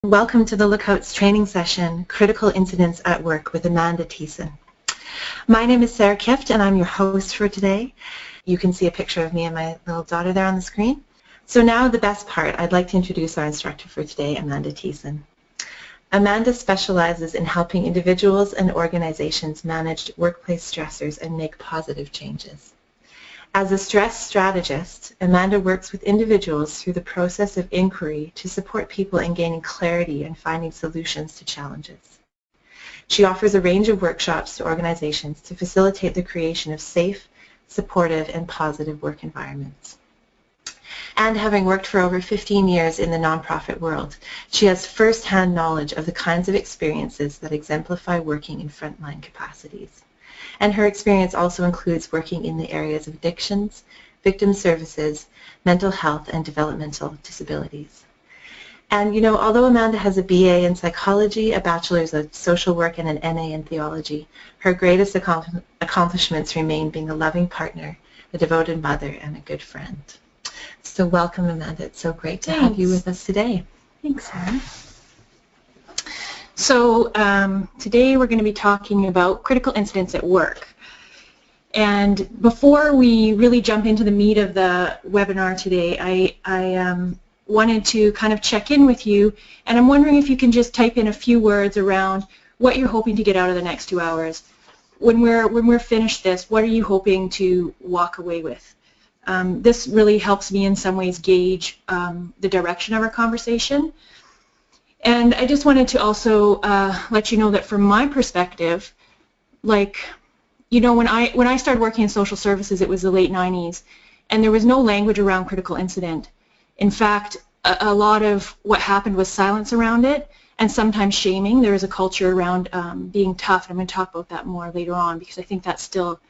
Welcome to the Lookouts training session, Critical Incidents at Work with Amanda Thiessen. My name is Sarah Kift and I'm your host for today. You can see a picture of me and my little daughter there on the screen. So now the best part, I'd like to introduce our instructor for today, Amanda Thiessen. Amanda specializes in helping individuals and organizations manage workplace stressors and make positive changes. As a stress strategist, Amanda works with individuals through the process of inquiry to support people in gaining clarity and finding solutions to challenges. She offers a range of workshops to organizations to facilitate the creation of safe, supportive, and positive work environments. And having worked for over 15 years in the nonprofit world, she has first-hand knowledge of the kinds of experiences that exemplify working in frontline capacities. And her experience also includes working in the areas of addictions, victim services, mental health, and developmental disabilities. And you know, although Amanda has a BA in psychology, a bachelor's of social work, and an MA in theology, her greatest accomplishments remain being a loving partner, a devoted mother, and a good friend. So welcome, Amanda. It's so great to have you with us today. Thanks, Sarah. So today we're going to be talking about critical incidents at work. And before we really jump into the meat of the webinar today, I wanted to kind of check in with you, and I'm wondering if you can just type in a few words around what you're hoping to get out of the next 2 hours. When we're finished this, what are you hoping to walk away with? This really helps me in some ways gauge the direction of our conversation. And I just wanted to also let you know that from my perspective, like, you know, when I started working in social services, it was the late 90s, and there was no language around critical incident. In fact, a lot of what happened was silence around it, and sometimes shaming. There was a culture around being tough, and I'm going to talk about that more later on because I think that's still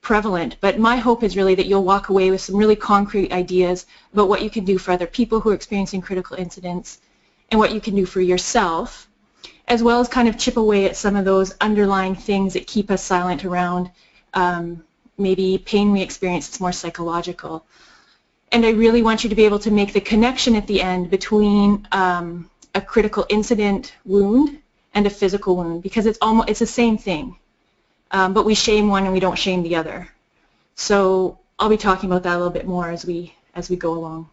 prevalent. But my hope is really that you'll walk away with some really concrete ideas about what you can do for other people who are experiencing critical incidents, and what you can do for yourself, as well as kind of chip away at some of those underlying things that keep us silent around maybe pain we experience that's more psychological. And I really want you to be able to make the connection at the end between a critical incident wound and a physical wound, because it's the same thing, but we shame one and we don't shame the other. So I'll be talking about that a little bit more as we go along.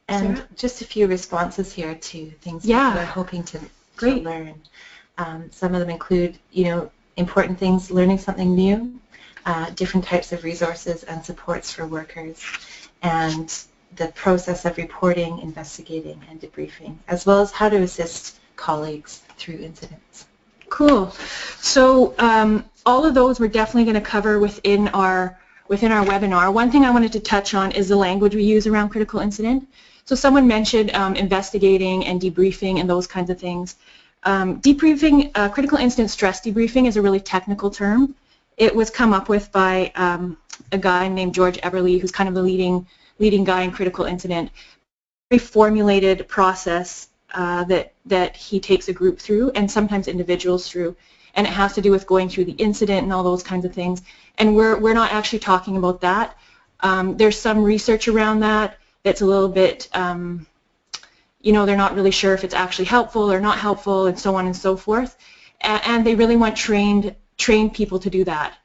And Sarah? Just a few responses here to things people are hoping to learn. Some of them include, you know, important things, learning something new, different types of resources and supports for workers, and the process of reporting, investigating, and debriefing, as well as how to assist colleagues through incidents. Cool. So all of those we're definitely going to cover within our webinar. One thing I wanted to touch on is the language we use around critical incident. So someone mentioned investigating and debriefing and those kinds of things. Debriefing, critical incident stress debriefing is a really technical term. It was come up with by a guy named George Everly, who's kind of the leading guy in critical incident. Very formulated process that he takes a group through, and sometimes individuals through, and it has to do with going through the incident and all those kinds of things. And we're not actually talking about that. There's some research around that that's a little bit, you know, they're not really sure if it's actually helpful or not helpful, and so on and so forth. And they really want trained people to do that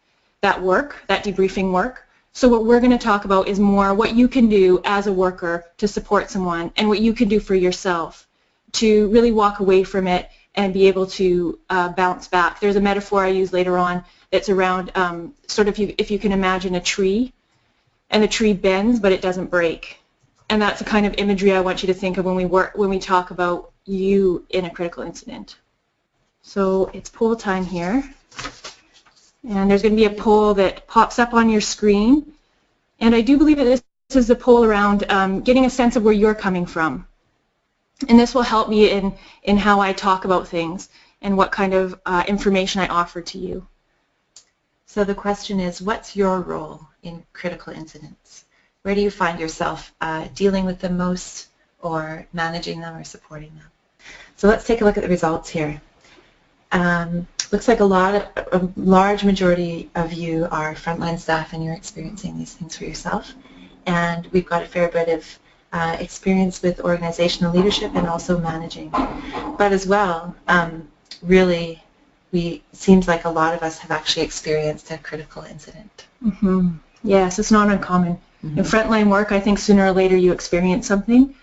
work, that debriefing work. So what we're going to talk about is more what you can do as a worker to support someone, and what you can do for yourself to really walk away from it and be able to bounce back. There's a metaphor I use later on that's around sort of if you can imagine a tree, and the tree bends but it doesn't break. And that's the kind of imagery I want you to think of when we talk about you in a critical incident. So it's poll time here. And there's going to be a poll that pops up on your screen. And I do believe that this is a poll around getting a sense of where you're coming from. And this will help me in how I talk about things and what kind of information I offer to you. So the question is, what's your role in critical incidents? Where do you find yourself dealing with them most, or managing them, or supporting them? So let's take a look at the results here. Looks like a large majority of you are frontline staff and you're experiencing these things for yourself. And we've got a fair bit of experience with organizational leadership and also managing. But as well, really, seems like a lot of us have actually experienced a critical incident. Mm-hmm. Yes, it's not uncommon. In frontline work, I think sooner or later you experience something.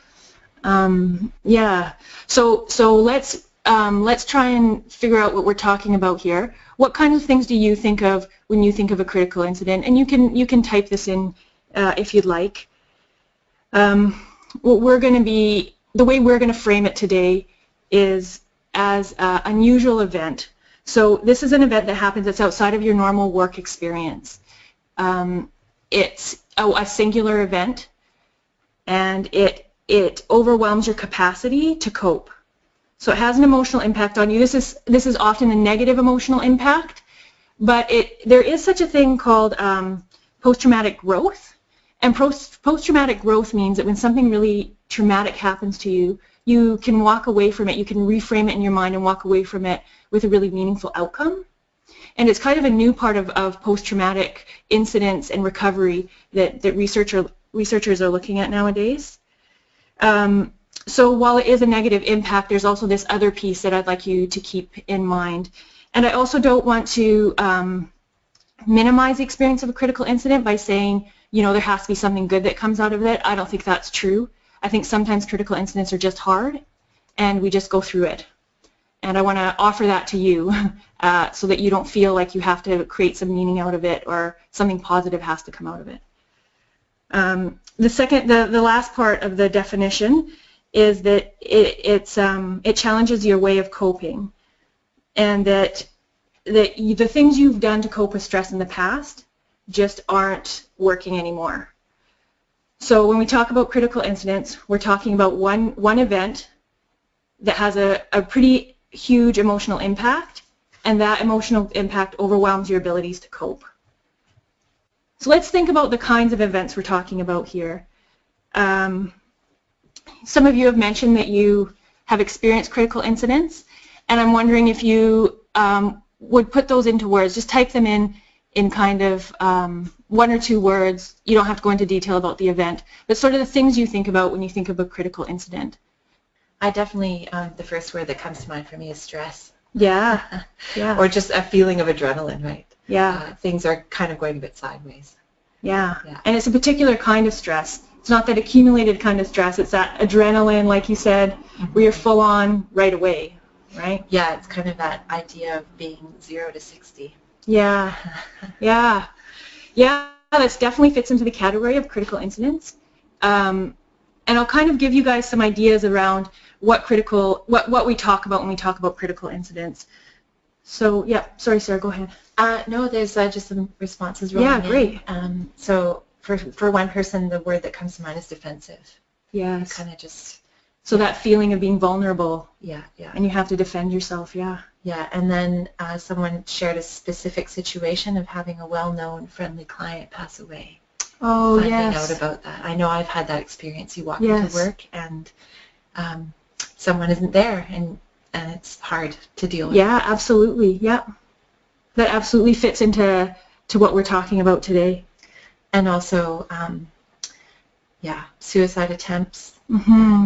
Yeah. So let's try and figure out what we're talking about here. What kinds of things do you think of when you think of a critical incident? And you can type this in if you'd like. What we're going to be, the way we're going to frame it today is as an unusual event. So this is an event that happens that's outside of your normal work experience. It's a singular event, and it overwhelms your capacity to cope. So it has an emotional impact on you. This is often a negative emotional impact, but there is such a thing called post-traumatic growth. And post-traumatic growth means that when something really traumatic happens to you, you can walk away from it, you can reframe it in your mind and walk away from it with a really meaningful outcome. And it's kind of a new part of post-traumatic incidents and recovery that researchers are looking at nowadays. So while it is a negative impact, there's also this other piece that I'd like you to keep in mind. And I also don't want to minimize the experience of a critical incident by saying, you know, there has to be something good that comes out of it. I don't think that's true. I think sometimes critical incidents are just hard, and we just go through it. And I want to offer that to you so that you don't feel like you have to create some meaning out of it or something positive has to come out of it. The last part of the definition is that it challenges your way of coping, and that the things you've done to cope with stress in the past just aren't working anymore. So when we talk about critical incidents, we're talking about one event that has a pretty huge emotional impact, and that emotional impact overwhelms your abilities to cope. So let's think about the kinds of events we're talking about here. Some of you have mentioned that you have experienced critical incidents, and I'm wondering if you would put those into words. Just type them in kind of one or two words. You don't have to go into detail about the event, but sort of the things you think about when you think of a critical incident. I definitely, the first word that comes to mind for me is stress. Yeah, yeah. Or just a feeling of adrenaline, right? Yeah. Things are kind of going a bit sideways. Yeah, and it's a particular kind of stress. It's not that accumulated kind of stress. It's that adrenaline, like you said, where you're full on right away, right? Yeah, it's kind of that idea of being 0 to 60. Yeah, yeah, yeah. That definitely fits into the category of critical incidents. And I'll kind of give you guys some ideas around what we talk about when we talk about critical incidents. So yeah, sorry, Sarah, go ahead. No, there's just some responses rolling in. Yeah, great. So for one person, the word that comes to mind is defensive. Yes. Kind of just. So that feeling of being vulnerable. Yeah, yeah. And you have to defend yourself. Yeah. Yeah, and then someone shared a specific situation of having a well-known, friendly client pass away. Oh, Finding yes. out about that. I know I've had that experience. You walk Yes. into work and someone isn't there, and it's hard to deal with. Yeah, absolutely. Yeah. That absolutely fits into what we're talking about today. And also, suicide attempts,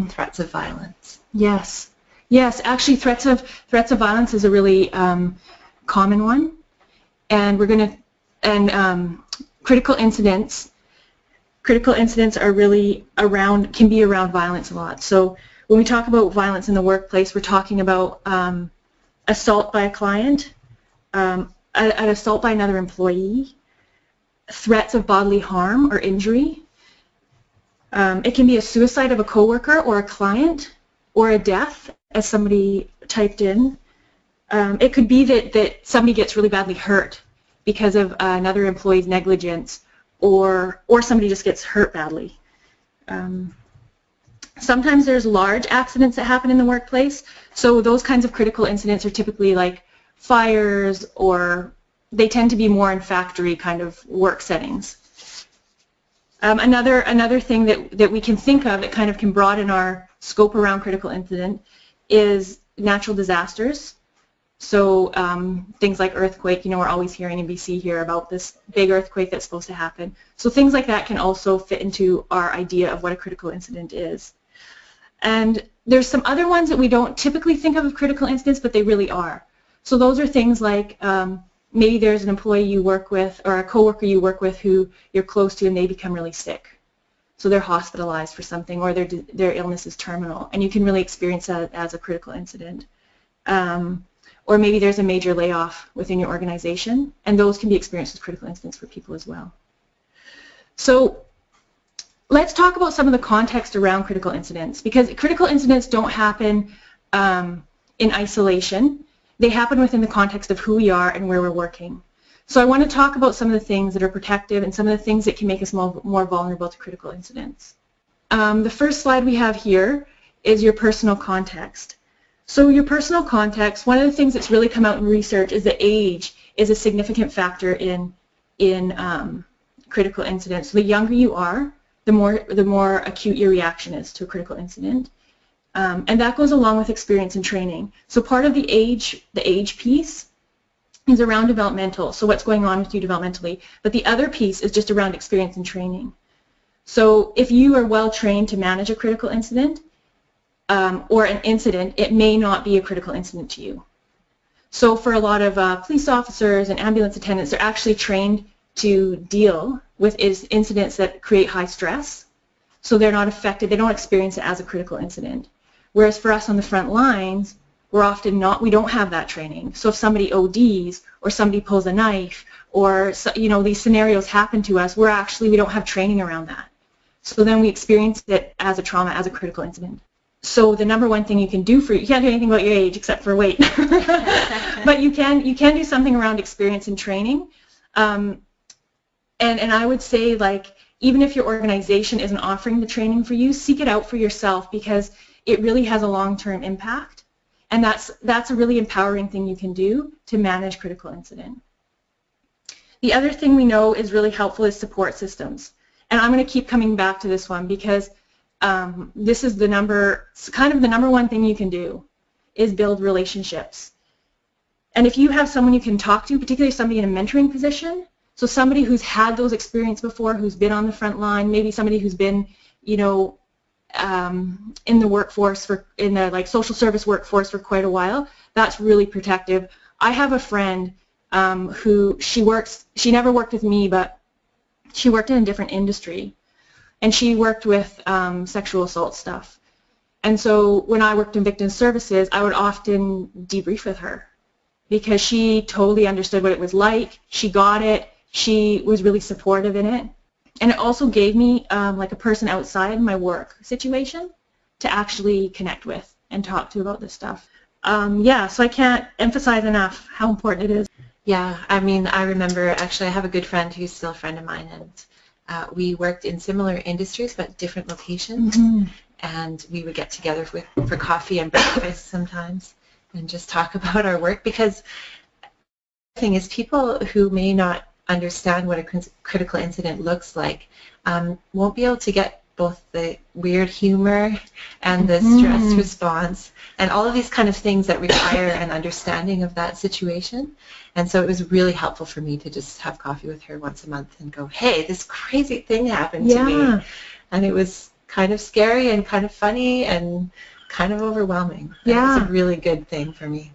threats of violence. Yes. Yes, actually threats of violence is a really common one. And we're going to, critical incidents are really can be around violence a lot. So when we talk about violence in the workplace, we're talking about assault by a client, an assault by another employee, threats of bodily harm or injury. It can be a suicide of a coworker or a client, or a death, as somebody typed in. It could be that somebody gets really badly hurt because of another employee's negligence, or somebody just gets hurt badly. Sometimes there's large accidents that happen in the workplace, so those kinds of critical incidents are typically like fires, or they tend to be more in factory kind of work settings. Another thing that we can think of that kind of can broaden our scope around critical incident is natural disasters. So things like earthquake, we're always hearing in BC here about this big earthquake that's supposed to happen. So things like that can also fit into our idea of what a critical incident is. And there's some other ones that we don't typically think of critical incidents, but they really are. So those are things like maybe there's an employee you work with or a coworker you work with who you're close to and they become really sick. So they're hospitalized for something or their illness is terminal, and you can really experience that as a critical incident. Or maybe there's a major layoff within your organization, and those can be experienced as critical incidents for people as well. So let's talk about some of the context around critical incidents, because critical incidents don't happen in isolation. They happen within the context of who we are and where we're working. So I want to talk about some of the things that are protective and some of the things that can make us more vulnerable to critical incidents. The first slide we have here is your personal context. So your personal context, one of the things that's really come out in research is that age is a significant factor in critical incidents. So the younger you are, the more acute your reaction is to a critical incident. And that goes along with experience and training. So part of the age piece is around developmental, so what's going on with you developmentally. But the other piece is just around experience and training. So if you are well trained to manage a critical incident, or an incident, it may not be a critical incident to you. So for a lot of police officers and ambulance attendants, they're actually trained to deal with incidents that create high stress. So they're not affected, they don't experience it as a critical incident. Whereas for us on the front lines, we don't have that training. So if somebody ODs or somebody pulls a knife or these scenarios happen to us, we don't have training around that. So then we experience it as a trauma, as a critical incident. So the number one thing you can do you can't do anything about your age except for wait, but you can do something around experience and training. And I would say, like, even if your organization isn't offering the training for you, seek it out for yourself, because it really has a long-term impact, and that's a really empowering thing you can do to manage critical incident. The other thing we know is really helpful is support systems, and I'm going to keep coming back to this one because this is the number one thing you can do is build relationships. And if you have someone you can talk to, particularly somebody in a mentoring position, so somebody who's had those experiences before, who's been on the front line, maybe somebody who's been, in the workforce, in the social service workforce for quite a while, that's really protective. I have a friend who she never worked with me, but she worked in a different industry. And she worked with sexual assault stuff. And so when I worked in victim services, I would often debrief with her because she totally understood what it was like. She got it. She was really supportive in it. And it also gave me like a person outside my work situation to actually connect with and talk to about this stuff. So I can't emphasize enough how important it is. Yeah, I mean, I remember, actually, I have a good friend who's still a friend of mine, and we worked in similar industries but different locations, and we would get together for coffee and breakfast sometimes and just talk about our work, because the thing is, people who may not understand what a critical incident looks like won't be able to get both the weird humor and the stress response and all of these kind of things that require an understanding of that situation. And so it was really helpful for me to just have coffee with her once a month and go, hey, this crazy thing happened to me. And it was kind of scary and kind of funny and kind of overwhelming. Yeah. It was a really good thing for me.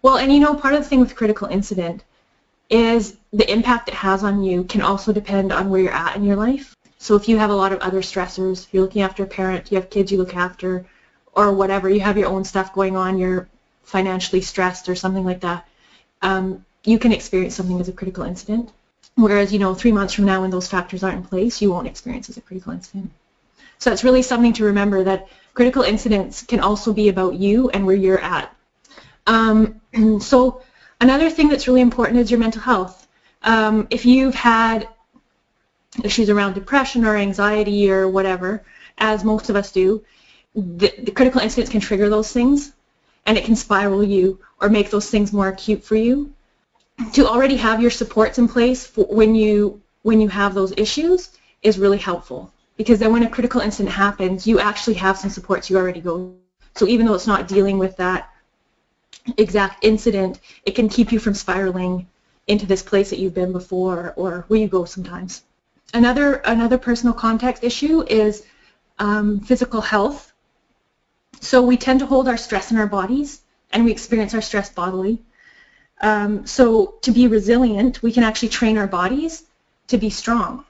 Well, and part of the thing with critical incident is the impact it has on you can also depend on where you're at in your life. So if you have a lot of other stressors, you're looking after a parent, you have kids you look after, or whatever, you have your own stuff going on, you're financially stressed or something like that, you can experience something as a critical incident. Whereas, 3 months from now when those factors aren't in place, you won't experience as a critical incident. So it's really something to remember, that critical incidents can also be about you and where you're at. So another thing that's really important is your mental health. If you've had issues around depression or anxiety or whatever, as most of us do, the critical incidents can trigger those things, and it can spiral you or make those things more acute for you. To already have your supports in place for when you have those issues is really helpful, because then when a critical incident happens, you actually have some supports you already go. So even though it's not dealing with that exact incident, it can keep you from spiraling into this place that you've been before or where you go sometimes. Another personal context issue is physical health. So we tend to hold our stress in our bodies, and we experience our stress bodily. So to be resilient, we can actually train our bodies to be strong.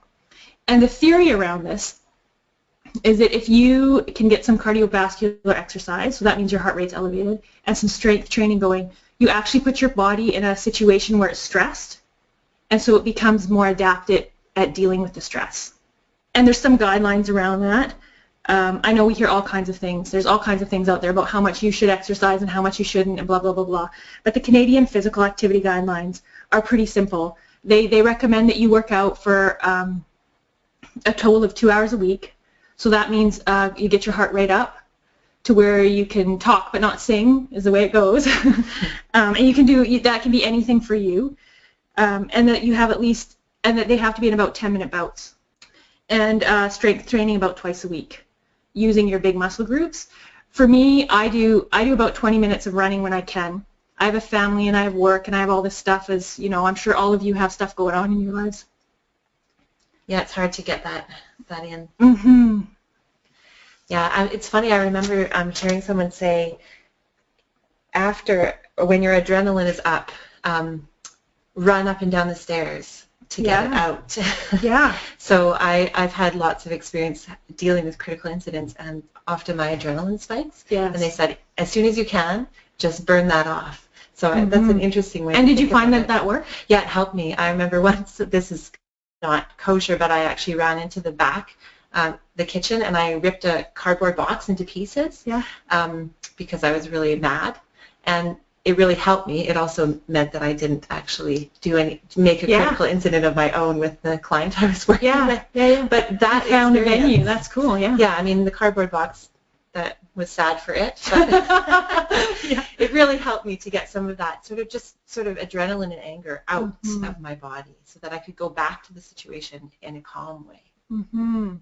And the theory around this is that if you can get some cardiovascular exercise, so that means your heart rate's elevated, and some strength training going, you actually put your body in a situation where it's stressed, and so it becomes more adapted at dealing with the stress. And there's some guidelines around that. I know we hear all kinds of things. There's all kinds of things out there about how much you should exercise and how much you shouldn't and blah, blah, blah, blah. But the Canadian Physical Activity Guidelines are pretty simple. They recommend that you work out for a total of 2 hours a week. So that means you get your heart rate up to where you can talk but not sing is the way it goes. And you can do, that can be anything for you. And that you have at least, and that they have to be in about 10-minute bouts. And strength training about twice a week using your big muscle groups. For me, I do about 20 minutes of running when I can. I have a family and I have work and I have all this stuff, as you know, I'm sure all of you have stuff going on in your lives. Yeah, it's hard to get that in. Mm-hmm. Yeah, it's funny, I remember hearing someone say after, or when your adrenaline is up, run up and down the stairs to get it out. Yeah. So I've had lots of experience dealing with critical incidents, and often my adrenaline spikes. Yes. And they said, as soon as you can, just burn that off. So that's an interesting way. And did you find that worked? Yeah, it helped me. I remember once, this is not kosher, but I actually ran into the back, the kitchen, and I ripped a cardboard box into pieces. Yeah. Because I was really mad. And it really helped me. It also meant that I didn't actually make a critical incident of my own with the client I was working with. Yeah. But that you found a venue. That's cool. Yeah. Yeah. I mean, the cardboard box, that was sad for it, but it really helped me to get some of that sort of adrenaline and anger out of my body, so that I could go back to the situation in a calm way. Mm-hmm.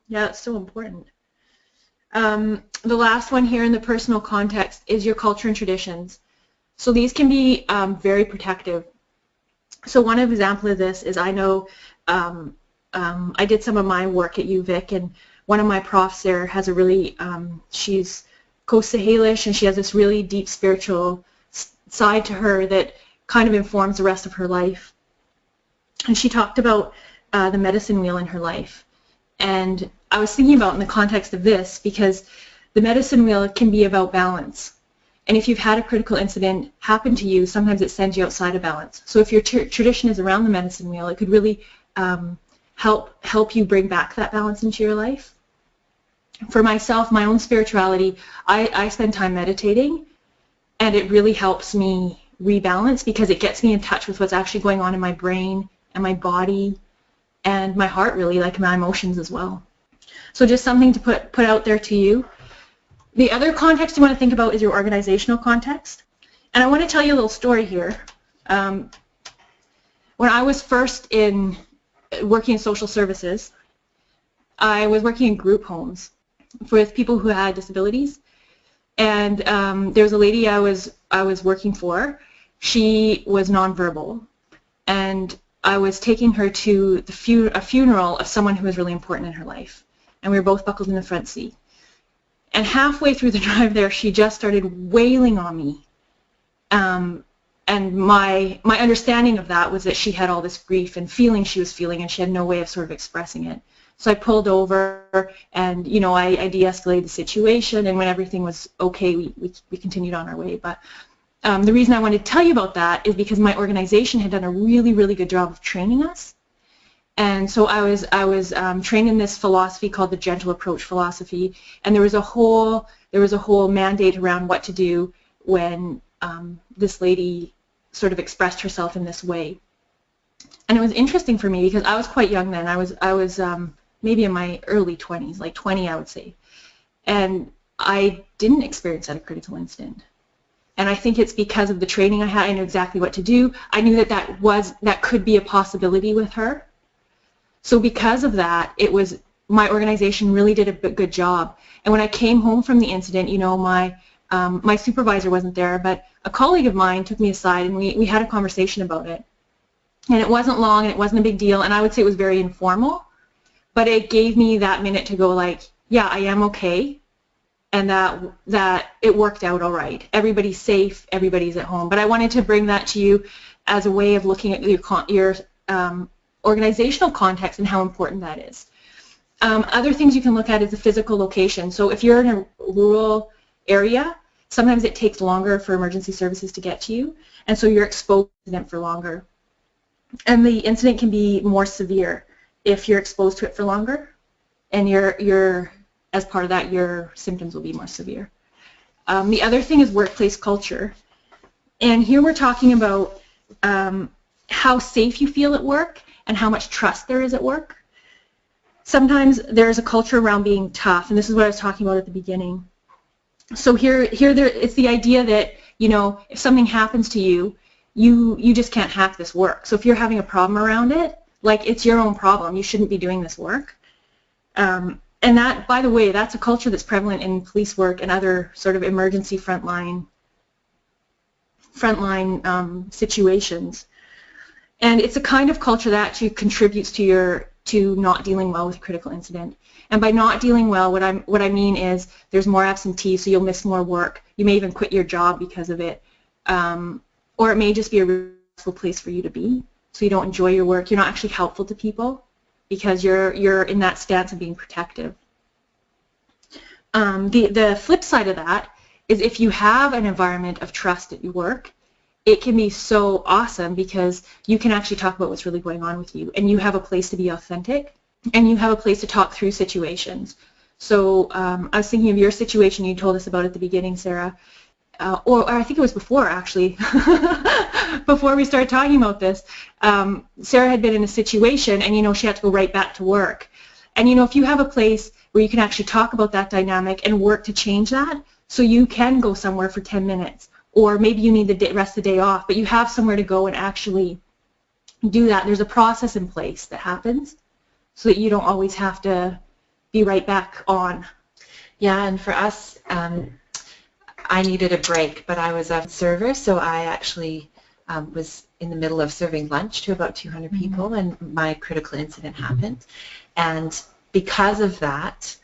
Yeah, it's so important. The last one here in the personal context is your culture and traditions. So these can be very protective. So one example of this is I know I did some of my work at UVic, and one of my profs there has a really, she's Coast Sahelish, and she has this really deep spiritual side to her that kind of informs the rest of her life. And she talked about the medicine wheel in her life. And I was thinking about in the context of this, because the medicine wheel can be about balance. And if you've had a critical incident happen to you, sometimes it sends you outside of balance. So if your tradition is around the medicine wheel, it could really help you bring back that balance into your life. For myself, my own spirituality, I spend time meditating, and it really helps me rebalance, because it gets me in touch with what's actually going on in my brain and my body and my heart, really, like my emotions as well. So just something to put out there to you. The other context you want to think about is your organizational context. And I want to tell you a little story here. When I was first working in social services, I was working in group homes with people who had disabilities. And there was a lady I was working for. She was nonverbal, and I was taking her to a funeral of someone who was really important in her life, and we were both buckled in the front seat. And halfway through the drive there, she just started wailing on me. And my understanding of that was that she had all this grief and feeling she was feeling, and she had no way of sort of expressing it. So I pulled over, and I de-escalated the situation, and when everything was okay, we continued on our way. But the reason I wanted to tell you about that is because my organization had done a really, really good job of training us. And so I was trained in this philosophy called the gentle approach philosophy, and there was a whole mandate around what to do when this lady sort of expressed herself in this way. And it was interesting for me because I was quite young then. I was maybe in my early 20s, like 20, I would say, and I didn't experience that a critical incident. And I think it's because of the training I had. I knew exactly what to do. I knew that could be a possibility with her. So because of that, my organization really did a good job. And when I came home from the incident, My supervisor wasn't there, but a colleague of mine took me aside and we had a conversation about it. And it wasn't long and it wasn't a big deal, and I would say it was very informal, but it gave me that minute to go like, yeah, I am okay, and that it worked out all right. Everybody's safe, everybody's at home. But I wanted to bring that to you as a way of looking at your organizational context and how important that is. Other things you can look at is the physical location. So if you're in a rural area, sometimes it takes longer for emergency services to get to you, and so you're exposed to the incident for longer. And the incident can be more severe if you're exposed to it for longer, and as part of that, your symptoms will be more severe. The other thing is workplace culture. And here we're talking about how safe you feel at work and how much trust there is at work. Sometimes there's a culture around being tough, and this is what I was talking about at the beginning. So it's the idea that, you know, if something happens to you, you just can't hack this work. So if you're having a problem around it, like, it's your own problem. You shouldn't be doing this work. And that, by the way, that's a culture that's prevalent in police work and other sort of emergency frontline situations. And it's a kind of culture that actually contributes to not dealing well with a critical incident. And by not dealing well, what I mean is there's more absentees, so you'll miss more work. You may even quit your job because of it. Or it may just be a stressful place for you to be, so you don't enjoy your work. You're not actually helpful to people because you're in that stance of being protective. The flip side of that is if you have an environment of trust at your work, it can be so awesome because you can actually talk about what's really going on with you, and you have a place to be authentic, and you have a place to talk through situations. So I was thinking of your situation you told us about at the beginning, Sarah, or I think it was before, actually, before we started talking about this. Sarah had been in a situation, and, you know, she had to go right back to work. And, you know, if you have a place where you can actually talk about that dynamic and work to change that, so you can go somewhere for 10 minutes, or maybe you need the rest of the day off, but you have somewhere to go and actually do that. There's a process in place that happens so that you don't always have to be right back on. Yeah, and for us, I needed a break, but I was a server, so I actually was in the middle of serving lunch to about 200 people when my critical incident happened. And because of that,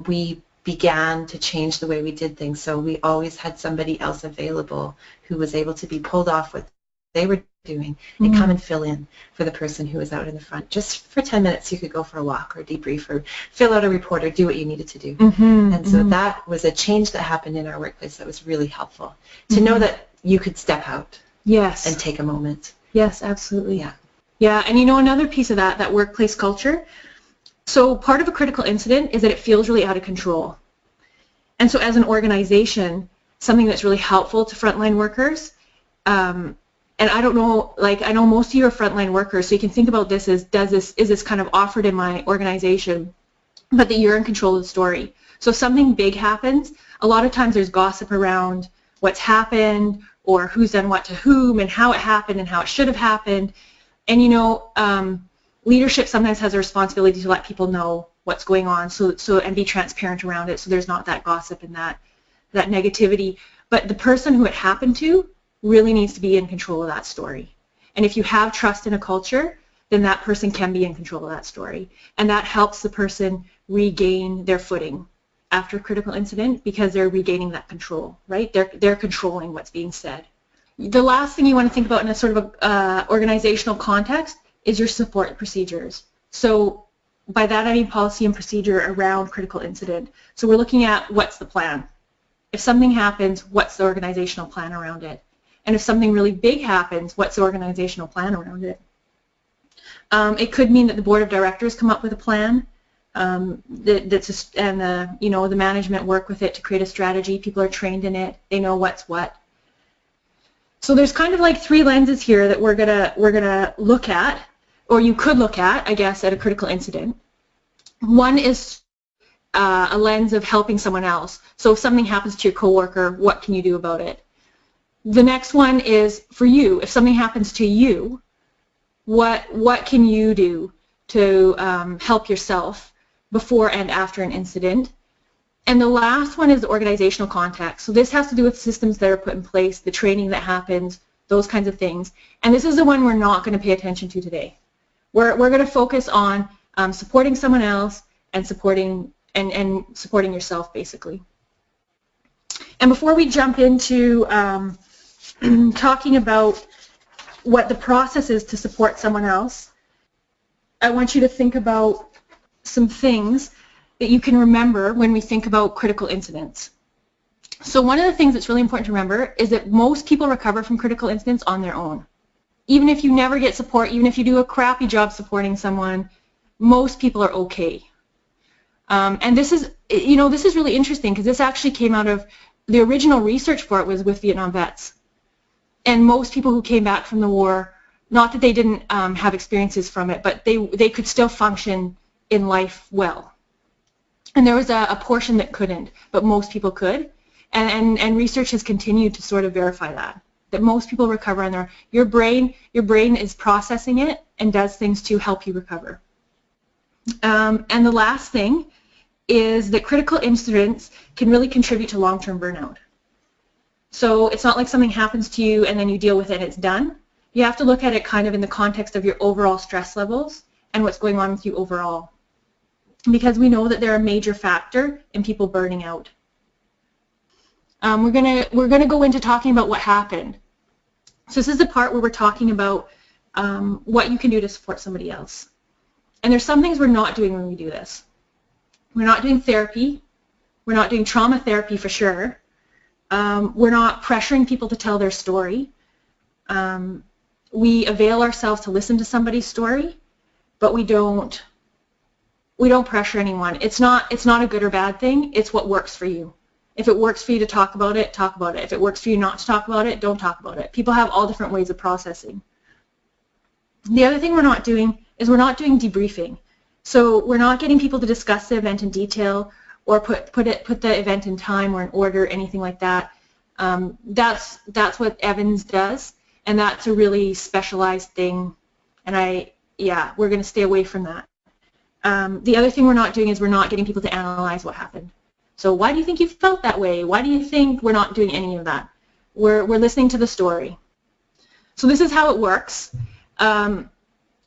we began to change the way we did things. So we always had somebody else available who was able to be pulled off what they were doing and come and fill in for the person who was out in the front. Just for 10 minutes you could go for a walk or debrief or fill out a report or do what you needed to do. And so that was a change that happened in our workplace that was really helpful. To know that you could step out and take a moment. Yes, absolutely. Yeah. Yeah, and you know, another piece of that workplace culture, so part of a critical incident is that it feels really out of control. And so as an organization, something that's really helpful to frontline workers, and I don't know, like, I know most of you are frontline workers, so you can think about this as, is this kind of offered in my organization, but that you're in control of the story. So if something big happens, a lot of times there's gossip around what's happened or who's done what to whom and how it happened and how it should have happened. And, you know, leadership sometimes has a responsibility to let people know what's going on and be transparent around it so there's not that gossip and that negativity. But the person who it happened to really needs to be in control of that story. And if you have trust in a culture, then that person can be in control of that story. And that helps the person regain their footing after a critical incident because they're regaining that control, right? They're controlling what's being said. The last thing you want to think about in a sort of organizational context is your support procedures. So by that I mean policy and procedure around critical incident. So we're looking at what's the plan. If something happens, what's the organizational plan around it? And if something really big happens, what's the organizational plan around it? It could mean that the board of directors come up with a plan, and the management work with it to create a strategy. People are trained in it. They know what's what. So there's kind of like three lenses here that we're gonna look at, or you could look at, I guess, at a critical incident. One is a lens of helping someone else. So if something happens to your coworker, what can you do about it? The next one is for you. If something happens to you, what can you do to help yourself before and after an incident? And the last one is the organizational context. So this has to do with systems that are put in place, the training that happens, those kinds of things. And this is the one we're not going to pay attention to today. We're going to focus on supporting someone else and supporting yourself, basically. And before we jump into talking about what the process is to support someone else, I want you to think about some things that you can remember when we think about critical incidents. So one of the things that's really important to remember is that most people recover from critical incidents on their own. Even if you never get support, even if you do a crappy job supporting someone, most people are okay. And this is really interesting because this actually came out of the original research for it was with Vietnam vets. And most people who came back from the war, not that they didn't have experiences from it, but they could still function in life well. And there was a portion that couldn't, but most people could. And research has continued to sort of verify that most people recover on their, your brain is processing it and does things to help you recover. And the last thing is that critical incidents can really contribute to long-term burnout. So it's not like something happens to you and then you deal with it and it's done. You have to look at it kind of in the context of your overall stress levels and what's going on with you overall. Because we know that they're a major factor in people burning out. We're gonna go into talking about what happened. So this is the part where we're talking about what you can do to support somebody else. And there's some things we're not doing when we do this. We're not doing therapy. We're not doing trauma therapy for sure. We're not pressuring people to tell their story. We avail ourselves to listen to somebody's story, but we don't pressure anyone. It's not a good or bad thing. It's what works for you. If it works for you to talk about it, talk about it. If it works for you not to talk about it, don't talk about it. People have all different ways of processing. The other thing we're not doing is we're not doing debriefing. So we're not getting people to discuss the event in detail or put the event in time or in order, anything like that. That's what Evans does, and that's a really specialized thing. And we're going to stay away from that. The other thing we're not doing is we're not getting people to analyze what happened. So why do you think you felt that way? Why do you think? We're not doing any of that. We're listening to the story. So this is how it works.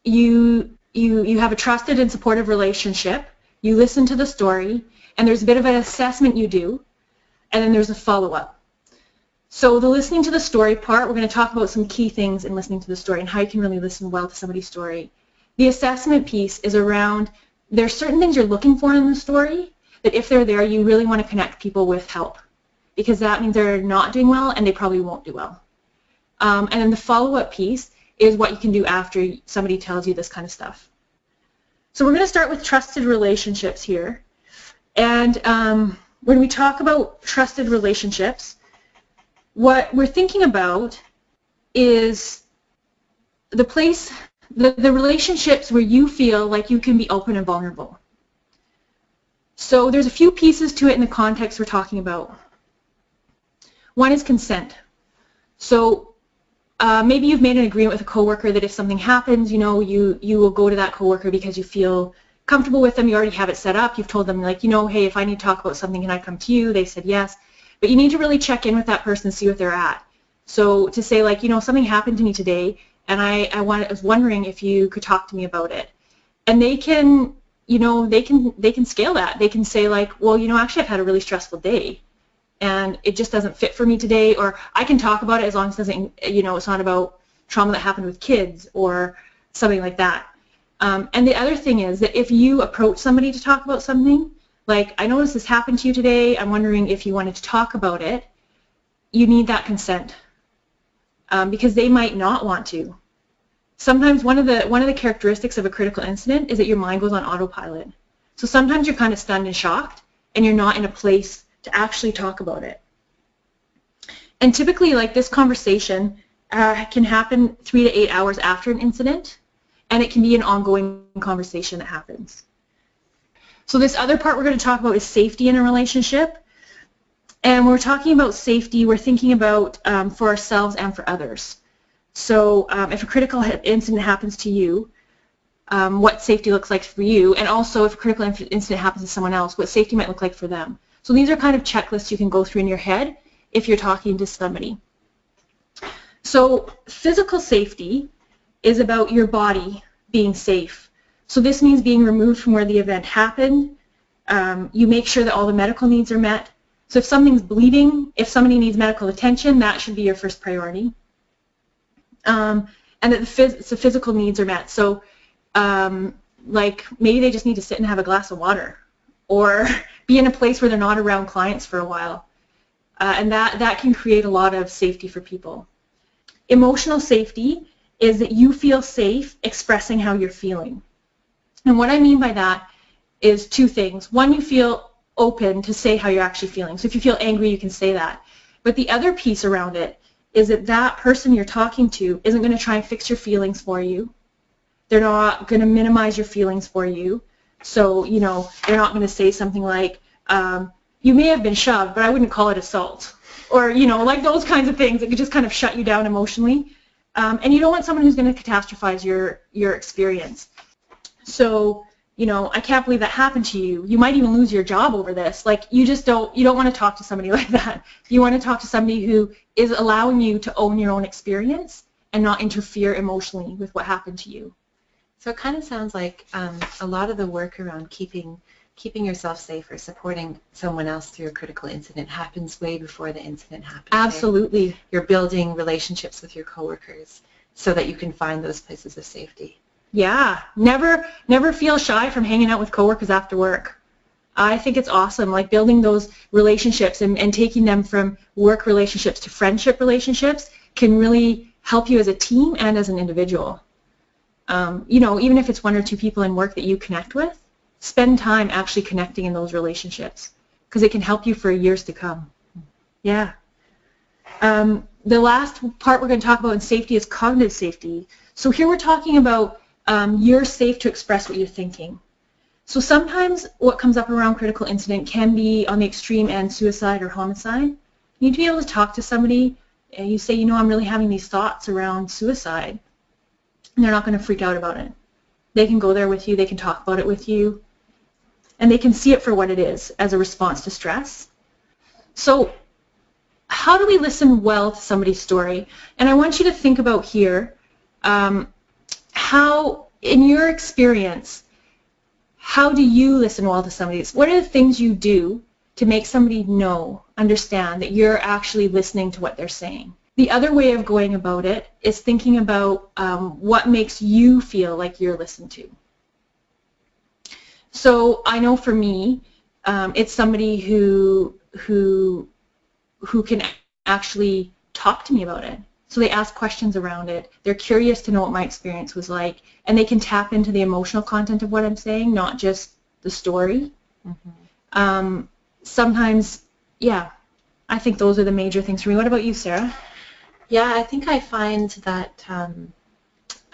You have a trusted and supportive relationship. You listen to the story, and there's a bit of an assessment you do, and then there's a follow-up. So the listening to the story part, we're going to talk about some key things in listening to the story and how you can really listen well to somebody's story. The assessment piece is around, there's certain things you're looking for in the story that if they're there, you really want to connect people with help, because that means they're not doing well and they probably won't do well. And then the follow-up piece is what you can do after somebody tells you this kind of stuff. So we're going to start with trusted relationships here. And when we talk about trusted relationships, what we're thinking about is the relationships where you feel like you can be open and vulnerable. So there's a few pieces to it in the context we're talking about. One is consent. So maybe you've made an agreement with a coworker that if something happens, you will go to that coworker because you feel comfortable with them. You already have it set up. You've told them, like, hey, if I need to talk about something, can I come to you? They said yes. But you need to really check in with that person and see what they're at. So to say, like, something happened to me today, and I was wondering if you could talk to me about it. And they can, they can scale that. They can say, like, well, actually I've had a really stressful day, and it just doesn't fit for me today, or I can talk about it as long as it doesn't, it's not about trauma that happened with kids or something like that. And the other thing is that if you approach somebody to talk about something, like, I noticed this happened to you today, I'm wondering if you wanted to talk about it, you need that consent, because they might not want to. Sometimes one of the characteristics of a critical incident is that your mind goes on autopilot. So sometimes you're kind of stunned and shocked, and you're not in a place to actually talk about it. And typically, like, this conversation can happen 3 to 8 hours after an incident, and it can be an ongoing conversation that happens. So this other part we're going to talk about is safety in a relationship. And when we're talking about safety, we're thinking about for ourselves and for others. So if a critical incident happens to you, what safety looks like for you, and also if a critical incident happens to someone else, what safety might look like for them. So these are kind of checklists you can go through in your head if you're talking to somebody. So physical safety is about your body being safe. So this means being removed from where the event happened. You make sure that all the medical needs are met. So if something's bleeding, if somebody needs medical attention, that should be your first priority. And that the physical needs are met. So like maybe they just need to sit and have a glass of water or be in a place where they're not around clients for a while. And that can create a lot of safety for people. Emotional safety is that you feel safe expressing how you're feeling. And what I mean by that is two things. One, you feel open to say how you're actually feeling. So if you feel angry, you can say that. But the other piece around it is that that person you're talking to isn't going to try and fix your feelings for you. They're not going to minimize your feelings for you. So, you know, they're not going to say something like, you may have been shoved, but I wouldn't call it assault. Or, you know, like those kinds of things that could just kind of shut you down emotionally. And you don't want someone who's going to catastrophize your experience. So, you know, I can't believe that happened to you. You might even lose your job over this. Like, you don't want to talk to somebody like that. You want to talk to somebody who is allowing you to own your own experience and not interfere emotionally with what happened to you. So it kind of sounds like a lot of the work around keeping yourself safe or supporting someone else through a critical incident happens way before the incident happens. Absolutely. Right? You're building relationships with your coworkers so that you can find those places of safety. Yeah. Never feel shy from hanging out with coworkers after work. I think it's awesome, like building those relationships and taking them from work relationships to friendship relationships can really help you as a team and as an individual. You know, even if it's one or two people in work that you connect with, spend time actually connecting in those relationships because it can help you for years to come. Yeah. The last part we're going to talk about in safety is cognitive safety. So here we're talking about you're safe to express what you're thinking. So sometimes what comes up around critical incident can be on the extreme end, suicide or homicide. You need to be able to talk to somebody and you say, you know, I'm really having these thoughts around suicide. And they're not going to freak out about it. They can go there with you, they can talk about it with you, and they can see it for what it is as a response to stress. So how do we listen well to somebody's story? And I want you to think about here how, in your experience, how do you listen well to somebody's? What are the things you do to make somebody understand that you're actually listening to what they're saying? The other way of going about it is thinking about what makes you feel like you're listened to. So I know for me, it's somebody who can actually talk to me about it. So they ask questions around it. They're curious to know what my experience was like, and they can tap into the emotional content of what I'm saying, not just the story. Mm-hmm. Sometimes, yeah, I think those are the major things for me. What about you, Sarah? Yeah, I think I find that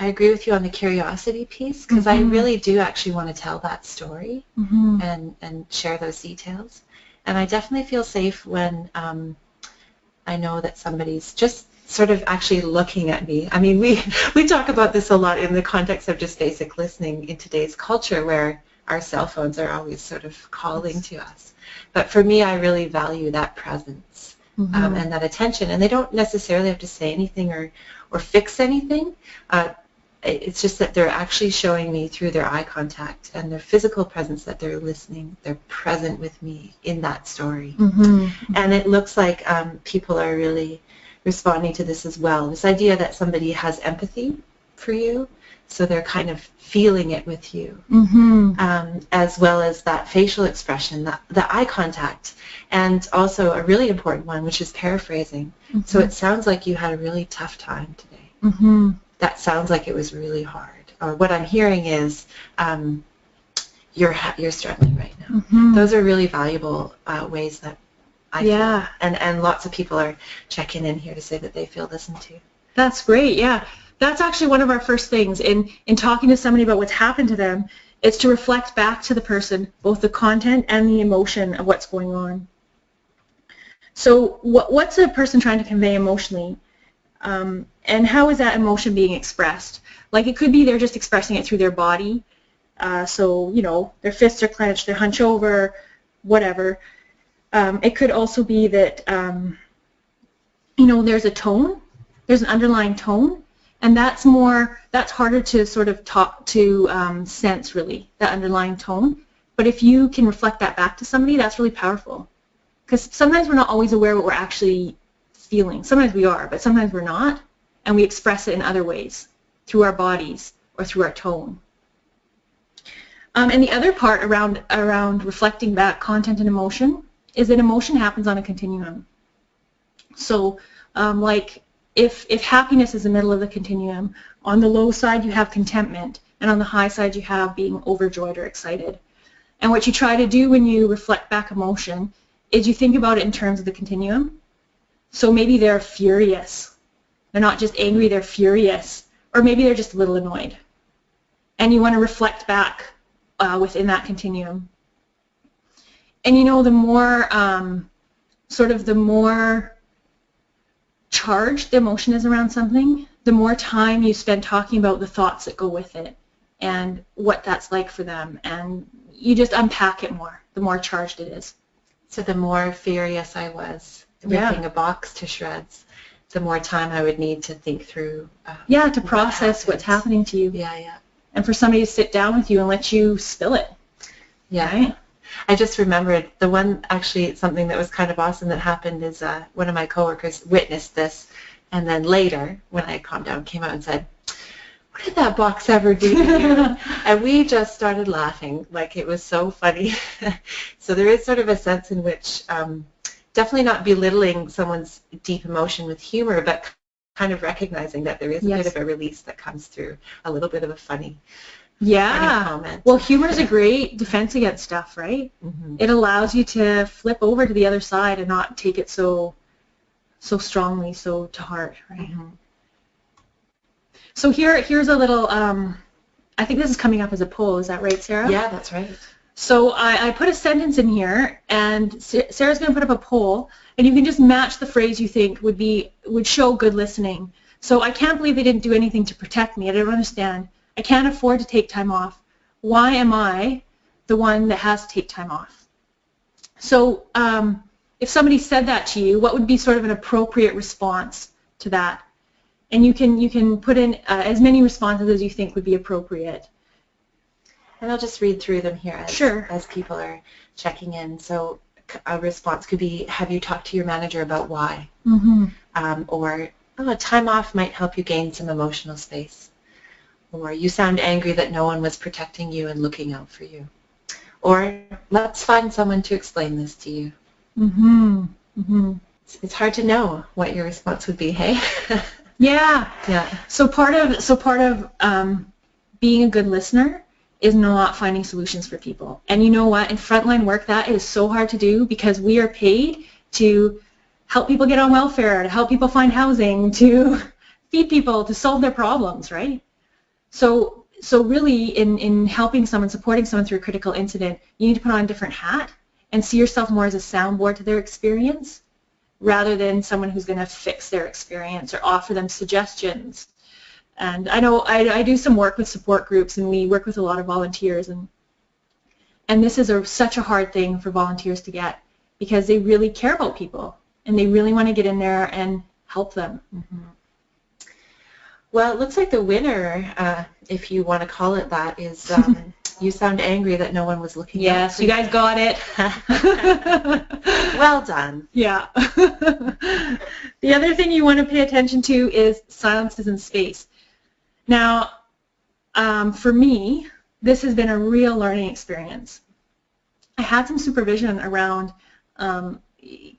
I agree with you on the curiosity piece because I really do actually want to tell that story and share those details. And I definitely feel safe when I know that somebody's just sort of actually looking at me. I mean, we talk about this a lot in the context of just basic listening in today's culture where our cell phones are always sort of calling to us. But for me, I really value that presence. And that attention, and they don't necessarily have to say anything or fix anything. It's just that they're actually showing me through their eye contact and their physical presence that they're listening, they're present with me in that story. And it looks like people are really responding to this as well. This idea that somebody has empathy for you, so they're kind of feeling it with you, as well as that facial expression, the eye contact, and also a really important one, which is paraphrasing. So it sounds like you had a really tough time today. That sounds like it was really hard. Or what I'm hearing is you're struggling right now. Those are really valuable ways that I feel. And lots of people are checking in here to say that they feel listened to. That's great, yeah. That's actually one of our first things in talking to somebody about what's happened to them. It's to reflect back to the person both the content and the emotion of what's going on. So what's a person trying to convey emotionally? And how is that emotion being expressed? Like it could be they're just expressing it through their body. So, you know, their fists are clenched, they're hunched over, whatever. It could also be that, you know, there's a tone, there's an underlying tone, and that's harder to sort of sense, really, that underlying tone. But if you can reflect that back to somebody, that's really powerful. Because sometimes we're not always aware what we're actually feeling. Sometimes we are, but sometimes we're not, and we express it in other ways, through our bodies or through our tone. And the other part around reflecting back content and emotion is that emotion happens on a continuum. So like if happiness is the middle of the continuum, on the low side you have contentment, and on the high side you have being overjoyed or excited. And what you try to do when you reflect back emotion is you think about it in terms of the continuum. So maybe they're furious. They're not just angry, they're furious. Or maybe they're just a little annoyed. And you want to reflect back within that continuum. And you know, the more the more charged the emotion is around something, the more time you spend talking about the thoughts that go with it and what that's like for them, and you just unpack it more the more charged it is. So the more furious I was ripping a box to shreds, the more time I would need to think through to process what's happening to you. And for somebody to sit down with you and let you spill it. Right? I just remembered something that was kind of awesome that happened is one of my coworkers witnessed this, and then later, when I calmed down, came out and said, "What did that box ever do to you?" And we just started laughing, like it was so funny. So there is sort of a sense in which definitely not belittling someone's deep emotion with humor, but kind of recognizing that there is a bit of a release that comes through, a little bit of a funny comment. Well, humor is a great defense against stuff, right? Mm-hmm. It allows you to flip over to the other side and not take it so strongly, so to heart, right? Mm-hmm. So here's a little, I think this is coming up as a poll, is that right, Sarah? Yeah, that's right. So I put a sentence in here, and Sarah's going to put up a poll, and you can just match the phrase you think would show good listening. So I can't believe they didn't do anything to protect me. I don't understand. I can't afford to take time off. Why am I the one that has to take time off? So if somebody said that to you, what would be sort of an appropriate response to that? And you can put in as many responses as you think would be appropriate. And I'll just read through them here as people are checking in. So a response could be, have you talked to your manager about why? Mm-hmm. Or, time off might help you gain some emotional space. Or, you sound angry that no one was protecting you and looking out for you. Or, let's find someone to explain this to you. Mm-hmm. Mm-hmm. It's hard to know what your response would be, hey? Yeah. So part of being a good listener is not finding solutions for people. And you know what? In frontline work, that is so hard to do because we are paid to help people get on welfare, to help people find housing, to feed people, to solve their problems, right? So really, in helping someone, supporting someone through a critical incident, you need to put on a different hat and see yourself more as a soundboard to their experience rather than someone who's going to fix their experience or offer them suggestions. And I know I do some work with support groups, and we work with a lot of volunteers, and this is such a hard thing for volunteers to get because they really care about people and they really want to get in there and help them. Mm-hmm. Well, it looks like the winner, if you want to call it that, is you sound angry that no one was looking. Yes, you guys got it. Well done. Yeah. The other thing you want to pay attention to is silences in space. Now, for me, this has been a real learning experience. I had some supervision around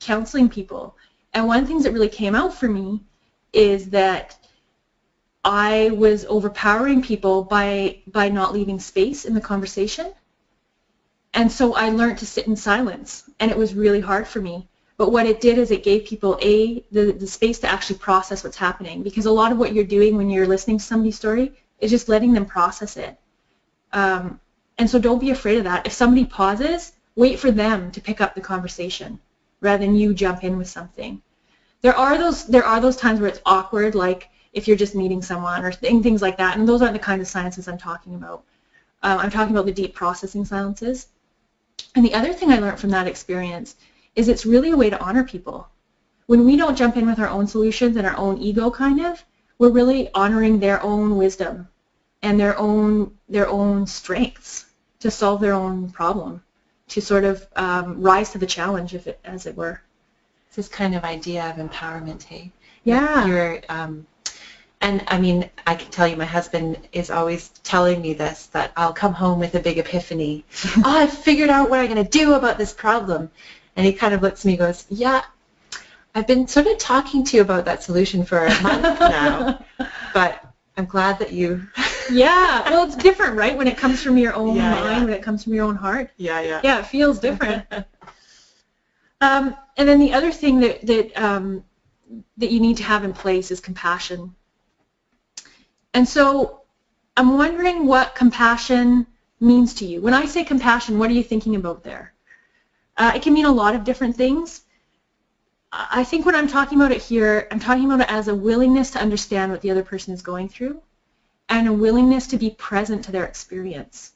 counseling people, and one of the things that really came out for me is that I was overpowering people by not leaving space in the conversation, and so I learned to sit in silence, and it was really hard for me. But what it did is it gave people the space to actually process what's happening, because a lot of what you're doing when you're listening to somebody's story is just letting them process it. And so don't be afraid of that. If somebody pauses, wait for them to pick up the conversation rather than you jump in with something. There are those times where it's awkward, like if you're just meeting someone or things like that, and those aren't the kind of silences I'm talking about. I'm talking about the deep processing silences. And the other thing I learned from that experience is it's really a way to honor people. When we don't jump in with our own solutions and our own ego kind of, we're really honoring their own wisdom and their own strengths to solve their own problem, to sort of rise to the challenge, as it were. It's this kind of idea of empowerment, hey? Yeah. And I mean, I can tell you my husband is always telling me this, that I'll come home with a big epiphany. Oh, I've figured out what I'm going to do about this problem. And he kind of looks at me and goes, yeah, I've been sort of talking to you about that solution for a month now, but I'm glad that you... Yeah, well, it's different, right, when it comes from your own mind, when it comes from your own heart. Yeah. Yeah, it feels different. And then the other thing that you need to have in place is compassion. And so I'm wondering what compassion means to you. When I say compassion, what are you thinking about there? It can mean a lot of different things. I think when I'm talking about it here, I'm talking about it as a willingness to understand what the other person is going through and a willingness to be present to their experience.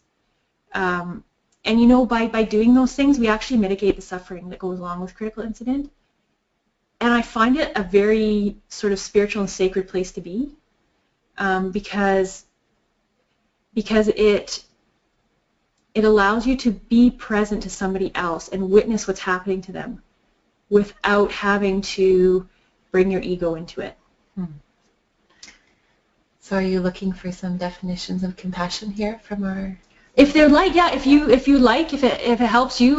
And you know, by doing those things, we actually mitigate the suffering that goes along with critical incident. And I find it a very sort of spiritual and sacred place to be. Because it allows you to be present to somebody else and witness what's happening to them without having to bring your ego into it. So are you looking for some definitions of compassion here from our... If they'd like, yeah, if it helps you,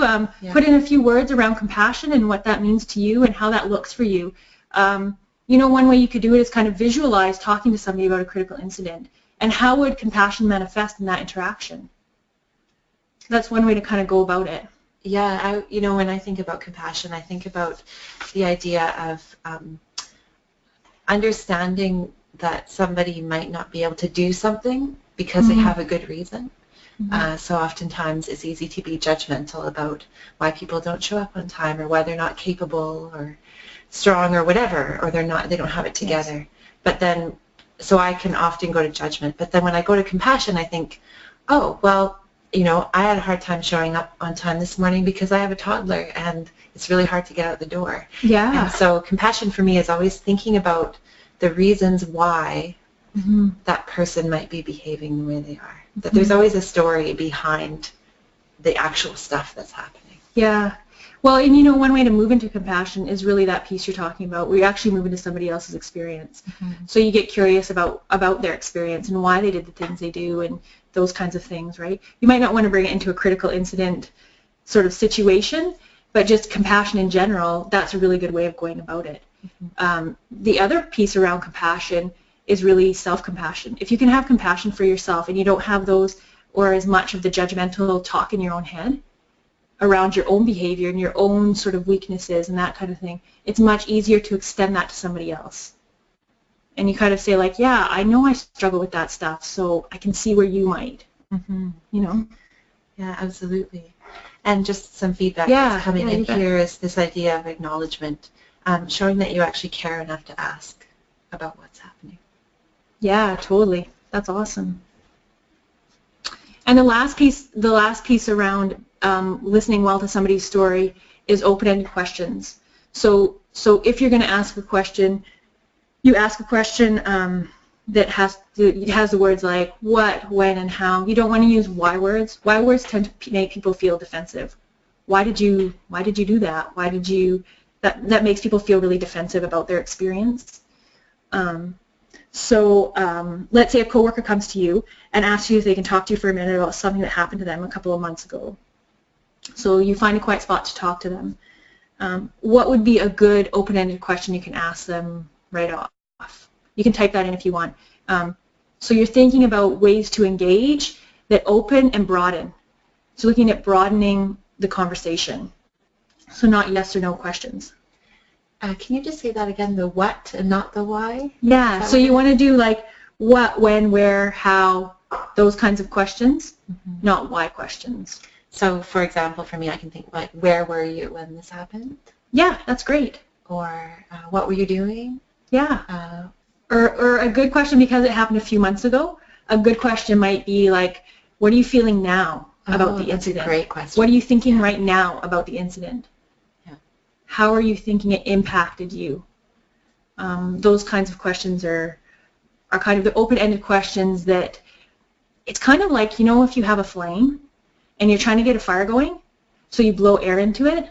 put in a few words around compassion and what that means to you and how that looks for you. You know, one way you could do it is kind of visualize talking to somebody about a critical incident, and how would compassion manifest in that interaction? That's one way to kind of go about it. Yeah, you know, when I think about compassion, I think about the idea of understanding that somebody might not be able to do something because they have a good reason. So oftentimes it's easy to be judgmental about why people don't show up on time, or why they're not capable or strong or whatever, or they don't have it together. Yes. But then, so I can often go to judgment. But then when I go to compassion, I think, oh, well, you know, I had a hard time showing up on time this morning because I have a toddler and it's really hard to get out the door. Yeah. And so compassion for me is always thinking about the reasons why that person might be behaving the way they are. That there's always a story behind the actual stuff that's happening. Yeah. Well, and you know, one way to move into compassion is really that piece you're talking about, where you actually move into somebody else's experience. So you get curious about their experience and why they did the things they do and those kinds of things, right? You might not want to bring it into a critical incident sort of situation, but just compassion in general, that's a really good way of going about it. The other piece around compassion is really self-compassion. If you can have compassion for yourself and you don't have those or as much of the judgmental talk in your own head around your own behavior and your own sort of weaknesses and that kind of thing, it's much easier to extend that to somebody else. And you kind of say, like, yeah, I know I struggle with that stuff, so I can see where you might, you know? Yeah, absolutely. And just some feedback that's coming in here is this idea of acknowledgement, showing that you actually care enough to ask about what's happening. Yeah, totally. That's awesome. And the last piece around listening well to somebody's story is open-ended questions. So if you're going to ask a question, you ask a question that has the words like what, when, and how. You don't want to use why words. Why words tend to make people feel defensive. Why did you do that? Why did you? That makes people feel really defensive about their experience. So let's say a coworker comes to you and asks you if they can talk to you for a minute about something that happened to them a couple of months ago. So you find a quiet spot to talk to them. What would be a good open-ended question you can ask them right off? You can type that in if you want. So you're thinking about ways to engage that open and broaden. So looking at broadening the conversation. So not yes or no questions. Can you just say that again, the what and not the why? Yeah, so you want to do like what, when, where, how, those kinds of questions, not why questions. So, for example, for me, I can think like, where were you when this happened? Yeah, that's great. Or what were you doing? Yeah. Or a good question, because it happened a few months ago, a good question might be like, what are you feeling now about the incident? That's a great question. What are you thinking right now about the incident? Yeah. How are you thinking it impacted you? Those kinds of questions are kind of the open-ended questions that it's kind of like, you know, if you have a flame and you're trying to get a fire going, so you blow air into it,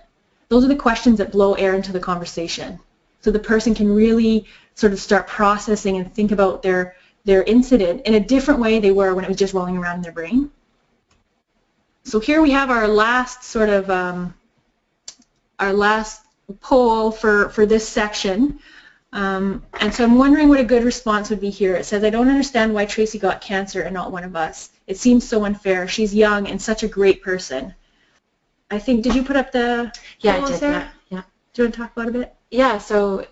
those are the questions that blow air into the conversation. So the person can really sort of start processing and think about their incident in a different way they were when it was just rolling around in their brain. So here we have our last sort of, our last poll for this section. And so I'm wondering what a good response would be here. It says, I don't understand why Tracy got cancer and not one of us. It seems so unfair. She's young and such a great person. I think, did you put up the Yeah, poll, I did. Sarah? Yeah. Do you want to talk about it a bit? Yeah, so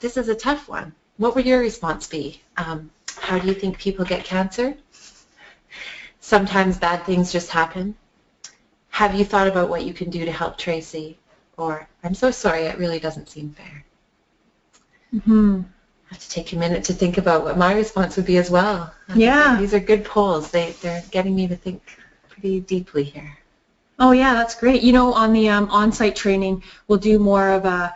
this is a tough one. What would your response be? How do you think people get cancer? Sometimes bad things just happen. Have you thought about what you can do to help Tracy? Or, I'm so sorry, it really doesn't seem fair. Mm-hmm. I have to take a minute to think about what my response would be as well. Yeah. These are good polls. They're getting me to think pretty deeply here. Oh yeah, that's great. You know, on the on-site training, we'll do more of a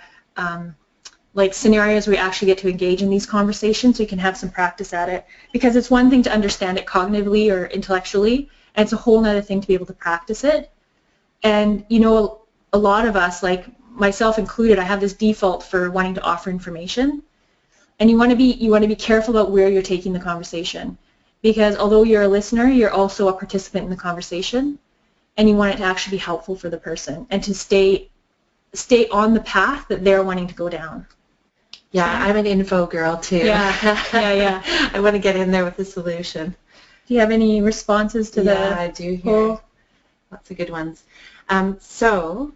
like scenarios where we actually get to engage in these conversations, so you can have some practice at it. Because it's one thing to understand it cognitively or intellectually, and it's a whole other thing to be able to practice it. And you know, a lot of us, like myself included, I have this default for wanting to offer information, and you want to be careful about where you're taking the conversation, because although you're a listener, you're also a participant in the conversation. And you want it to actually be helpful for the person and to stay on the path that they're wanting to go down. Yeah, I'm an info girl too. Yeah. I want to get in there with the solution. Do you have any responses to the Yeah, I do here. poll? Lots of good ones. So,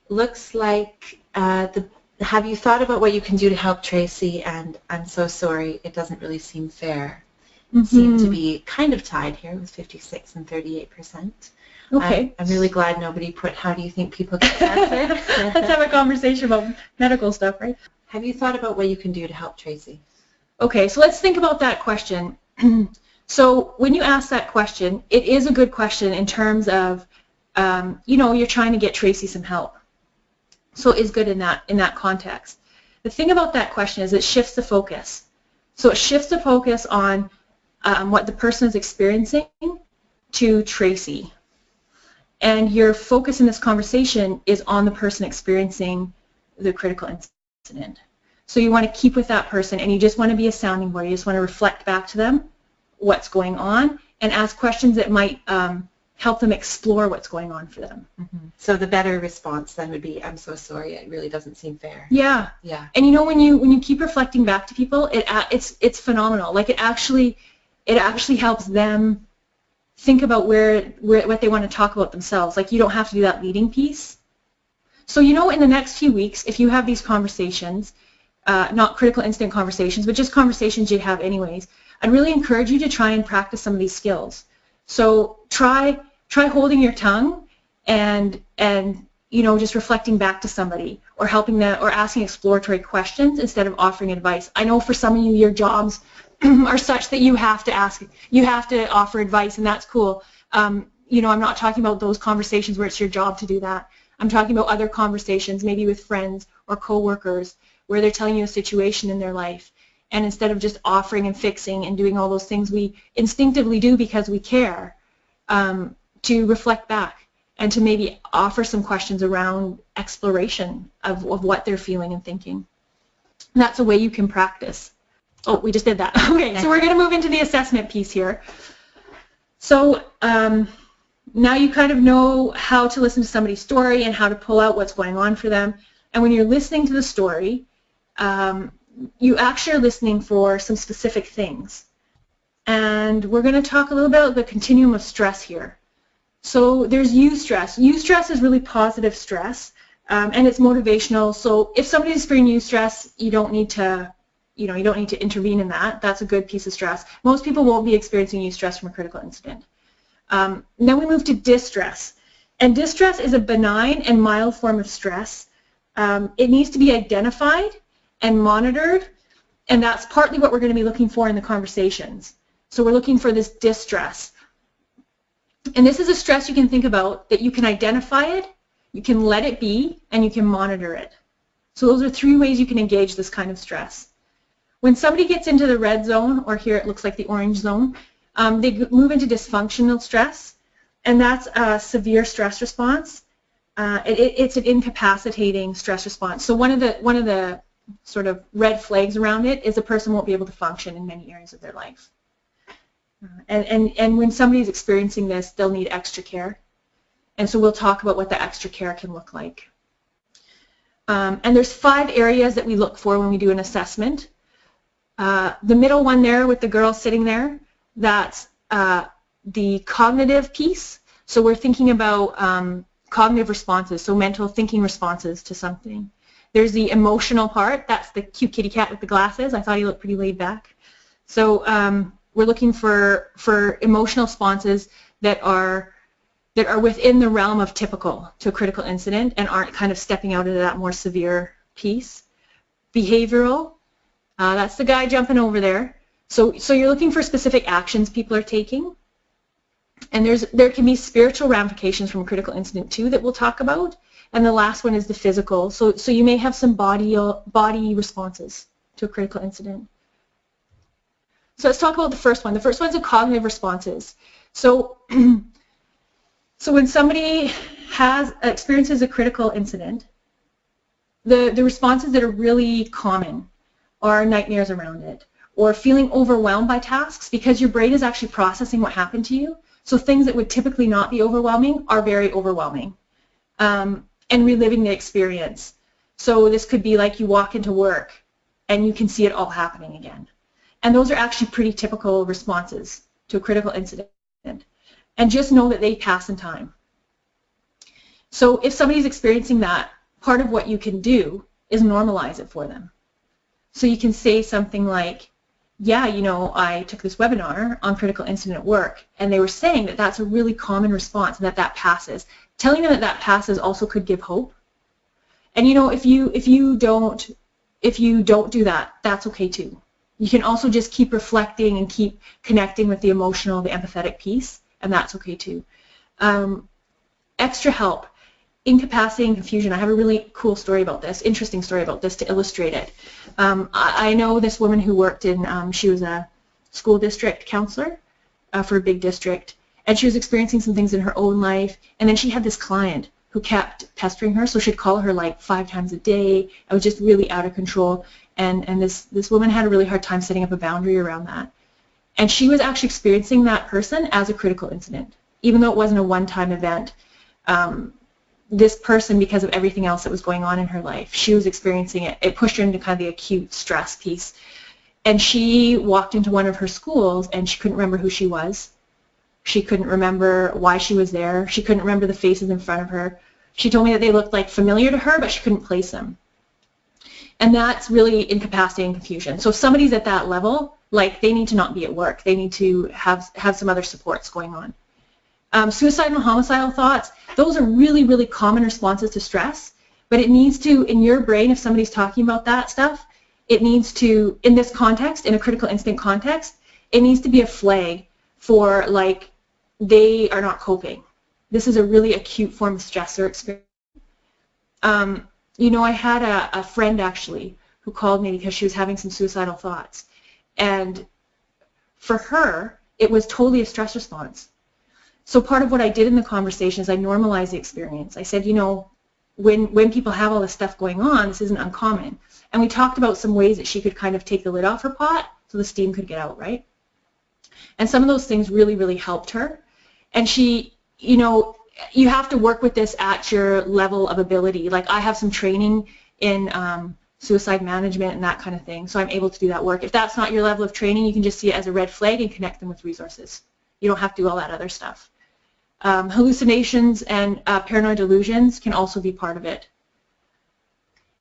looks like have you thought about what you can do to help Tracy? And I'm so sorry, it doesn't really seem fair. Seem to be kind of tied here with 56 and 38%. Okay. I'm really glad nobody put, how do you think people get cancer? Let's have a conversation about medical stuff, right? Have you thought about what you can do to help Tracy? Okay, so let's think about that question. So when you ask that question, it is a good question in terms of, you know, you're trying to get Tracy some help. So it is good in that context. The thing about that question is it shifts the focus. So it shifts the focus on what the person is experiencing to Tracy. And your focus in this conversation is on the person experiencing the critical incident. So you want to keep with that person, and you just want to be a sounding board. You just want to reflect back to them what's going on and ask questions that might help them explore what's going on for them. Mm-hmm. So the better response then would be, I'm so sorry, it really doesn't seem fair. Yeah. Yeah. And you know, when you keep reflecting back to people, it's phenomenal. Like it actually helps them think about what they want to talk about themselves. Like you don't have to do that leading piece. So you know, in the next few weeks, if you have these conversations, not critical incident conversations, but just conversations you have anyways, I'd really encourage you to try and practice some of these skills. So try holding your tongue and you know, just reflecting back to somebody or helping them or asking exploratory questions instead of offering advice. I know for some of you, your jobs are such that you have to offer advice, and that's cool. You know, I'm not talking about those conversations where it's your job to do that. I'm talking about other conversations, maybe with friends or coworkers, where they're telling you a situation in their life. And instead of just offering and fixing and doing all those things we instinctively do because we care, to reflect back and to maybe offer some questions around exploration of what they're feeling and thinking. And that's a way you can practice. Oh, we just did that. Okay, so we're going to move into the assessment piece here. So now you kind of know how to listen to somebody's story and how to pull out what's going on for them. And when you're listening to the story, you actually are listening for some specific things. And we're going to talk a little about the continuum of stress here. So there's eustress. Eustress is really positive stress, and it's motivational. So if somebody's experiencing eustress, you don't need to intervene in that. That's a good piece of stress. Most people won't be experiencing eustress from a critical incident. Then we move to distress. And distress is a benign and mild form of stress. It needs to be identified and monitored, and that's partly what we're going to be looking for in the conversations. So we're looking for this distress. And this is a stress you can think about that you can identify it, you can let it be, and you can monitor it. So those are 3 ways you can engage this kind of stress. When somebody gets into the red zone, or here it looks like the orange zone, they move into dysfunctional stress, and that's a severe stress response. It's an incapacitating stress response. So one of the sort of red flags around it is a person won't be able to function in many areas of their life. And when somebody's experiencing this, they'll need extra care. And so we'll talk about what the extra care can look like. And there's 5 areas that we look for when we do an assessment. The middle one there with the girl sitting there, that's the cognitive piece. So we're thinking about cognitive responses, so mental thinking responses to something. There's the emotional part. That's the cute kitty cat with the glasses. I thought he looked pretty laid back. So we're looking for emotional responses that are within the realm of typical to a critical incident and aren't kind of stepping out into that more severe piece. Behavioral, that's the guy jumping over there. So you're looking for specific actions people are taking. And there can be spiritual ramifications from a critical incident too that we'll talk about. And the last one is the physical. So you may have some body responses to a critical incident. So let's talk about the first one. The first one's the cognitive responses. So when somebody experiences a critical incident, the responses that are really common are nightmares around it, or feeling overwhelmed by tasks because your brain is actually processing what happened to you. So things that would typically not be overwhelming are very overwhelming, and reliving the experience. So this could be like you walk into work and you can see it all happening again. And those are actually pretty typical responses to a critical incident. And just know that they pass in time. So if somebody's experiencing that, part of what you can do is normalize it for them. So you can say something like, yeah, you know, I took this webinar on critical incident at work, and they were saying that that's a really common response and that passes. Telling them that passes also could give hope. And you know, if you don't do that, that's okay too. You can also just keep reflecting and keep connecting with the emotional, the empathetic piece, and that's okay too. Extra help, incapacity and confusion. I have a really cool story about this, interesting story about this to illustrate it. I know this woman who worked in, she was a school district counselor for a big district, and she was experiencing some things in her own life, and then she had this client who kept pestering her, so she'd call her like 5 times a day. It was just really out of control, and this woman had a really hard time setting up a boundary around that. And she was actually experiencing that person as a critical incident, even though it wasn't a one-time event. This person, because of everything else that was going on in her life, she was experiencing it. It pushed her into kind of the acute stress piece. And she walked into one of her schools and she couldn't remember who she was. She couldn't remember why she was there. She couldn't remember the faces in front of her. She told me that they looked like familiar to her, but she couldn't place them. And that's really incapacitating confusion. So if somebody's at that level, like, they need to not be at work. They need to have some other supports going on. Suicidal and homicidal thoughts, those are really, really common responses to stress, but it needs to, in your brain, if somebody's talking about that stuff, it needs to, in this context, in a critical incident context, it needs to be a flag for, like, they are not coping. This is a really acute form of stress or experience. You know, I had a friend, actually, who called me because she was having some suicidal thoughts, and for her, it was totally a stress response. So part of what I did in the conversation is I normalized the experience. I said, you know, when people have all this stuff going on, this isn't uncommon. And we talked about some ways that she could kind of take the lid off her pot so the steam could get out, right? And some of those things really, really helped her. And she, you know, you have to work with this at your level of ability. Like, I have some training in suicide management and that kind of thing, so I'm able to do that work. If that's not your level of training, you can just see it as a red flag and connect them with resources. You don't have to do all that other stuff. Hallucinations and paranoid delusions can also be part of it.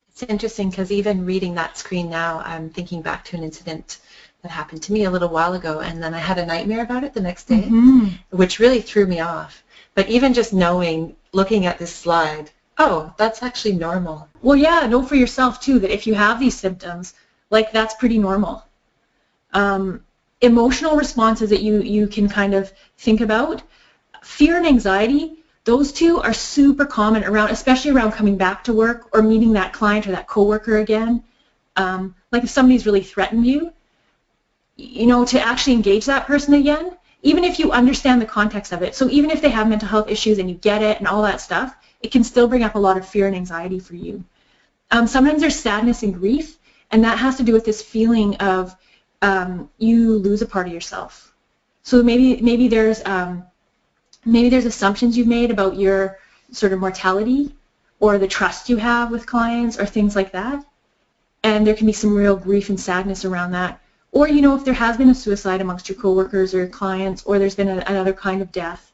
It's interesting because even reading that screen now, I'm thinking back to an incident that happened to me a little while ago, and then I had a nightmare about it the next day, which really threw me off. But even just knowing, looking at this slide, oh, that's actually normal. Well, yeah, know for yourself, too, that if you have these symptoms, like, that's pretty normal. Emotional responses that you can kind of think about. Fear and anxiety, Those two are super common around, especially around coming back to work or meeting that client or that coworker again. Like if somebody's really threatened you, to actually engage that person again, even if you understand the context of it. So even if they have mental health issues and you get it and all that stuff, it can still bring up a lot of fear and anxiety for you. Sometimes there's sadness and grief, and that has to do with this feeling of you lose a part of yourself. So maybe there's assumptions you've made about your sort of mortality or the trust you have with clients or things like that, and there can be some real grief and sadness around that. Or if there has been a suicide amongst your coworkers or your clients, or there's been another kind of death,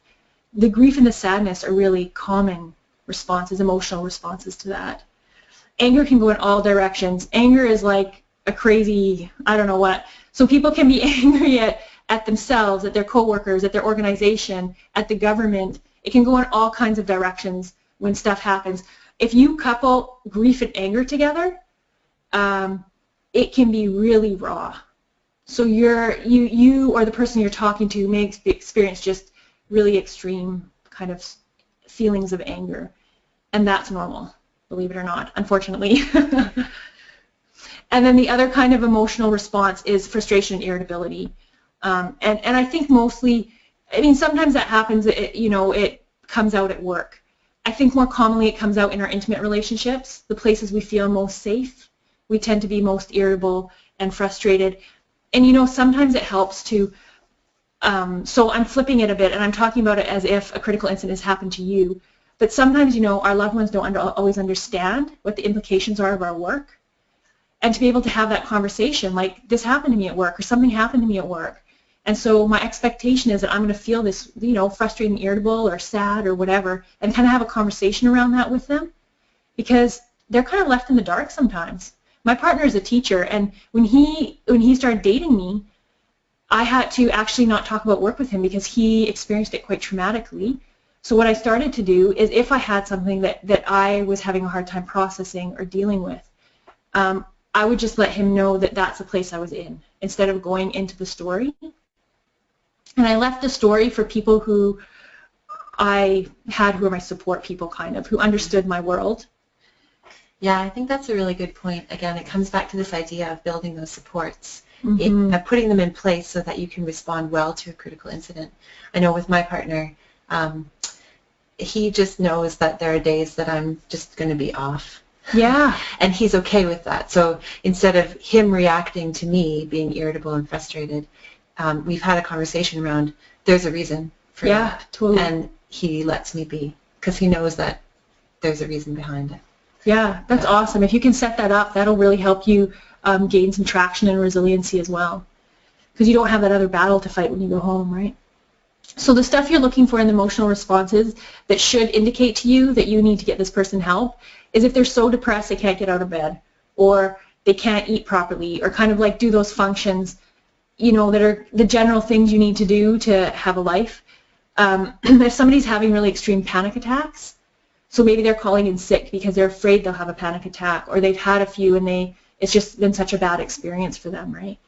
the grief and the sadness are really common responses, emotional responses to that. Anger can go in all directions. Anger is like a crazy, I don't know what. So people can be angry at themselves, at their coworkers, at their organization, at the government. It can go in all kinds of directions when stuff happens. If you couple grief and anger together, it can be really raw. So you or the person you're talking to may experience just really extreme kind of feelings of anger, and that's normal, believe it or not, unfortunately. And then the other kind of emotional response is frustration and irritability. And I think mostly, sometimes that happens, it comes out at work. I think more commonly it comes out in our intimate relationships, the places we feel most safe. We tend to be most irritable and frustrated. And sometimes it helps to, so I'm flipping it a bit and I'm talking about it as if a critical incident has happened to you. But sometimes, our loved ones don't always understand what the implications are of our work. And to be able to have that conversation, like, this happened to me at work or something happened to me at work. And so my expectation is that I'm going to feel this, frustrated and irritable or sad or whatever, and kind of have a conversation around that with them, because they're kind of left in the dark sometimes. My partner is a teacher, and when he started dating me, I had to actually not talk about work with him because he experienced it quite traumatically. So what I started to do is, if I had something that I was having a hard time processing or dealing with, I would just let him know that that's the place I was in, instead of going into the story. And I left the story for people who I had, who were my support people, kind of, who understood my world. Yeah, I think that's a really good point. Again, it comes back to this idea of building those supports, putting them in place so that you can respond well to a critical incident. I know with my partner, he just knows that there are days that I'm just going to be off. Yeah. And he's okay with that. So instead of him reacting to me being irritable and frustrated, we've had a conversation around, there's a reason for that. Yeah, totally. And he lets me be, because he knows that there's a reason behind it. Yeah, that's awesome. If you can set that up, that'll really help you gain some traction and resiliency as well, because you don't have that other battle to fight when you go home, right? So the stuff you're looking for in the emotional responses that should indicate to you that you need to get this person help is if they're so depressed they can't get out of bed, or they can't eat properly, or kind of like do those functions, that are the general things you need to do to have a life. If somebody's having really extreme panic attacks, so maybe they're calling in sick because they're afraid they'll have a panic attack, or they've had a few and it's just been such a bad experience for them, right?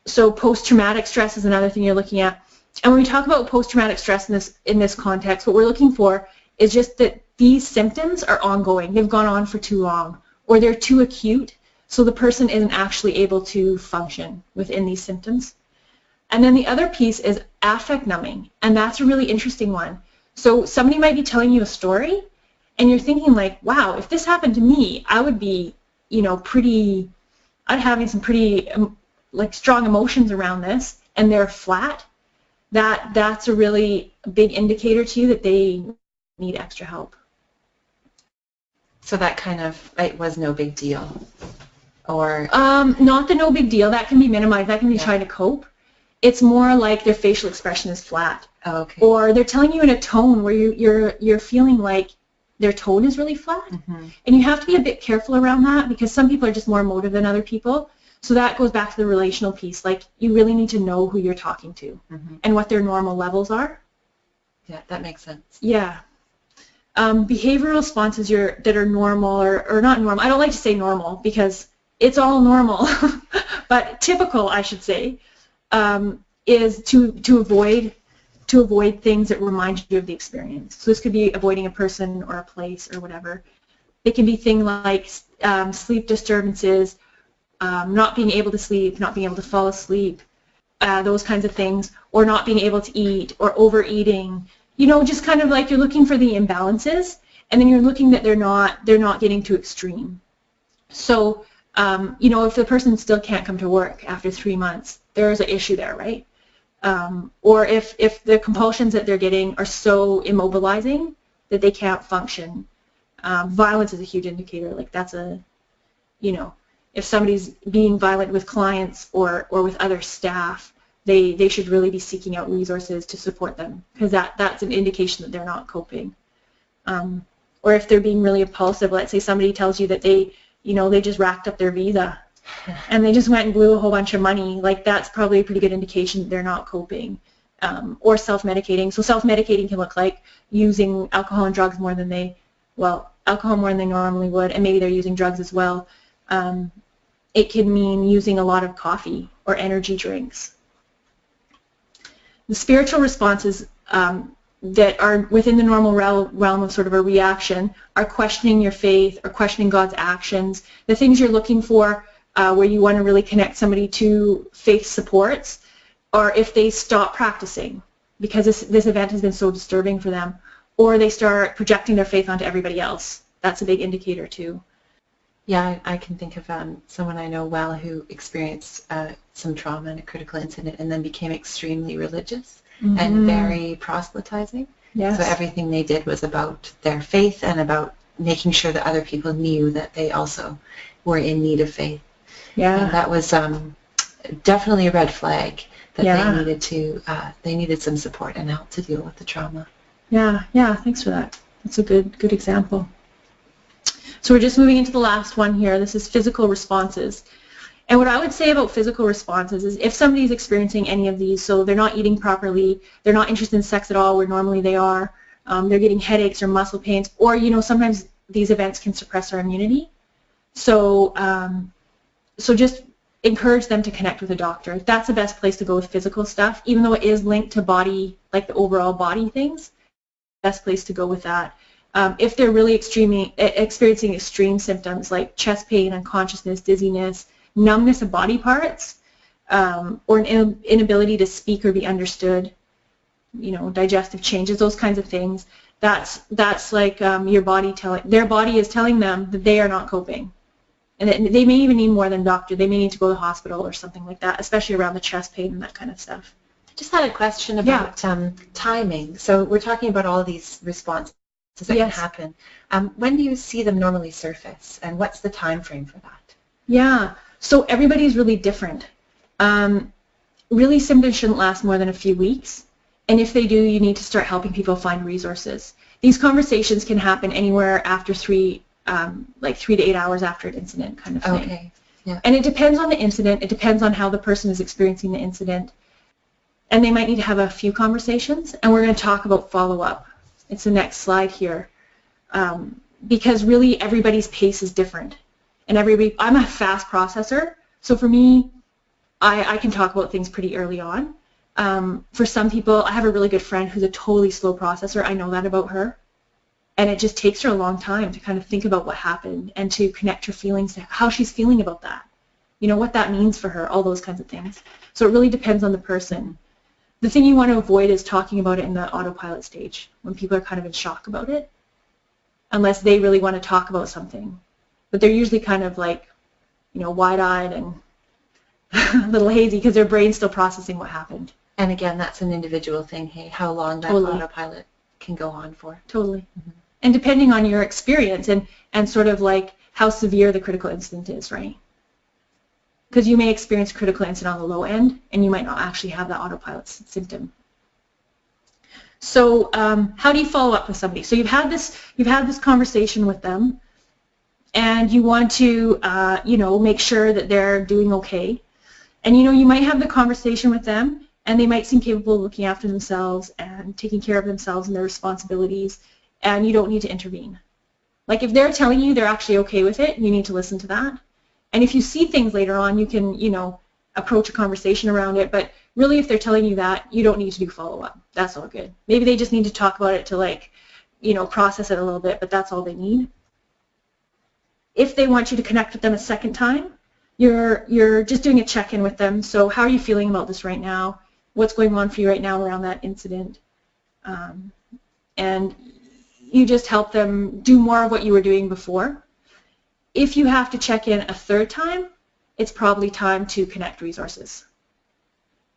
So post-traumatic stress is another thing you're looking at. And when we talk about post-traumatic stress in this context, what we're looking for is just that these symptoms are ongoing. They've gone on for too long, or they're too acute, so the person isn't actually able to function within these symptoms. And then the other piece is affect numbing, and that's a really interesting one. So somebody might be telling you a story, and you're thinking like, wow, if this happened to me, I would be, I'd having some pretty like strong emotions around this, and they're flat. That's a really big indicator to you that they need extra help. So that kind of, it was no big deal, or? Not the no big deal. That can be minimized. That can be trying to cope. It's more like their facial expression is flat. Oh, okay. Or they're telling you in a tone where you're feeling like their tone is really flat. Mm-hmm. And you have to be a bit careful around that, because some people are just more emotive than other people. So that goes back to the relational piece. Like, you really need to know who you're talking to and what their normal levels are. Yeah, that makes sense. Yeah. Behavioral responses that are normal or not normal. I don't like to say normal because it's all normal, but typical, I should say, is to avoid to avoid things that remind you of the experience. So this could be avoiding a person or a place or whatever. It can be things like sleep disturbances, not being able to sleep, not being able to fall asleep, those kinds of things, or not being able to eat, or overeating. You know, just kind of like you're looking for the imbalances, and then you're looking that they're not getting too extreme. So, you know, if the person still can't come to work after 3 months, there's an issue there, right? Or if the compulsions that they're getting are so immobilizing that they can't function. Violence is a huge indicator. Like that's a, you know, if somebody's being violent with clients or with other staff, they should really be seeking out resources to support them, because that's an indication that they're not coping. Or if they're being really impulsive, let's say somebody tells you that they just racked up their visa and they just went and blew a whole bunch of money, like that's probably a pretty good indication that they're not coping. Or self-medicating. So self-medicating can look like using alcohol and drugs more than they normally would, and maybe they're using drugs as well. It can mean using a lot of coffee or energy drinks. The spiritual responses that are within the normal realm of sort of a reaction are questioning your faith or questioning God's actions, the things you're looking for where you want to really connect somebody to faith supports, or if they stop practicing because this event has been so disturbing for them, or they start projecting their faith onto everybody else. That's a big indicator too. Yeah, I can think of someone I know well who experienced some trauma and a critical incident and then became extremely religious and very proselytizing. Yes. So everything they did was about their faith and about making sure that other people knew that they also were in need of faith. Yeah. And that was definitely a red flag that they needed some support and help to deal with the trauma. Yeah, thanks for that. That's a good example. So we're just moving into the last one here. This is physical responses. And what I would say about physical responses is if somebody's experiencing any of these, so they're not eating properly, they're not interested in sex at all where normally they are, they're getting headaches or muscle pains, or, you know, sometimes these events can suppress our immunity. So, so just encourage them to connect with a doctor. That's the best place to go with physical stuff, even though it is linked to body, like the overall body things. Best place to go with that. If they're really experiencing extreme symptoms like chest pain, unconsciousness, dizziness, numbness of body parts, or an inability to speak or be understood, you know, digestive changes, those kinds of things, that's like their body is telling them that they are not coping. And they may even need more than a doctor. They may need to go to the hospital or something like that, especially around the chest pain and that kind of stuff. I just had a question about timing. So we're talking about all of these responses that can happen. When do you see them normally surface, and what's the time frame for that? Yeah, so everybody's really different. Really, symptoms shouldn't last more than a few weeks, and if they do, you need to start helping people find resources. These conversations can happen anywhere after 3 to 8 hours after an incident kind of thing. Okay. Yeah. And it depends on the incident. It depends on how the person is experiencing the incident. And they might need to have a few conversations, and we're going to talk about follow-up. It's the next slide here. Because really everybody's pace is different. And I'm a fast processor, so for me, I can talk about things pretty early on. For some people, I have a really good friend who's a totally slow processor. I know that about her. And it just takes her a long time to kind of think about what happened and to connect her feelings to how she's feeling about that. You know, what that means for her, all those kinds of things. So it really depends on the person. The thing you want to avoid is talking about it in the autopilot stage, when people are kind of in shock about it, unless they really want to talk about something. But they're usually kind of like, you know, wide-eyed and a little hazy because their brain's still processing what happened. And again, that's an individual thing, hey, how long that autopilot can go on for. Totally. Mm-hmm. And depending on your experience and sort of like how severe the critical incident is, right? Because you may experience critical incident on the low end, and you might not actually have that autopilot symptom. So how do you follow up with somebody? So you've had this conversation with them, and you want to make sure that they're doing okay. And you might have the conversation with them, and they might seem capable of looking after themselves and taking care of themselves and their responsibilities, and you don't need to intervene. Like if they're telling you they're actually okay with it, you need to listen to that. And if you see things later on, you can, approach a conversation around it. But Really, if they're telling you that, you don't need to do follow-up. That's all good. Maybe they just need to talk about it to, like, you know, process it a little bit, but that's all they need. If they want you to connect with them a second time, you're just doing a check-in with them. So how are you feeling about this right now? What's going on for you right now around that incident? And you just help them do more of what you were doing before. If you have to check in a third time, it's probably time to connect resources.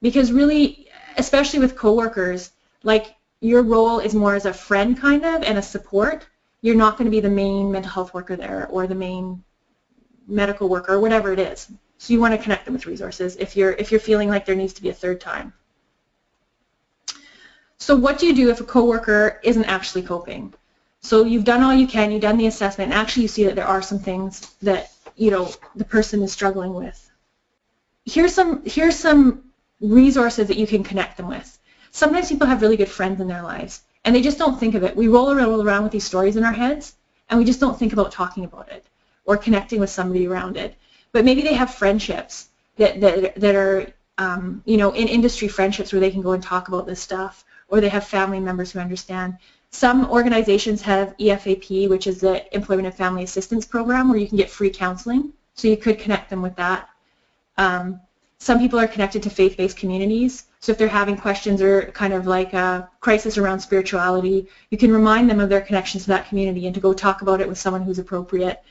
Because really, especially with coworkers, like, your role is more as a friend kind of and a support. You're not going to be the main mental health worker there or the main medical worker or whatever it is. So you want to connect them with resources if you're feeling like there needs to be a third time. So what do you do if a coworker isn't actually coping? So you've done all you can, you've done the assessment, and actually you see that there are some things that, you know, the person is struggling with. Here's some resources that you can connect them with. Sometimes people have really good friends in their lives, and they just don't think of it. We roll around with these stories in our heads, and we just don't think about talking about it or connecting with somebody around it. But maybe they have friendships that are, you know, in industry friendships where they can go and talk about this stuff, or they have family members who understand. Some organizations have EFAP, which is the Employment and Family Assistance Program, where you can get free counseling, so you could connect them with that. Some people are connected to faith-based communities, so if they're having questions or kind of like a crisis around spirituality, you can remind them of their connections to that community and to go talk about it with someone who's appropriate.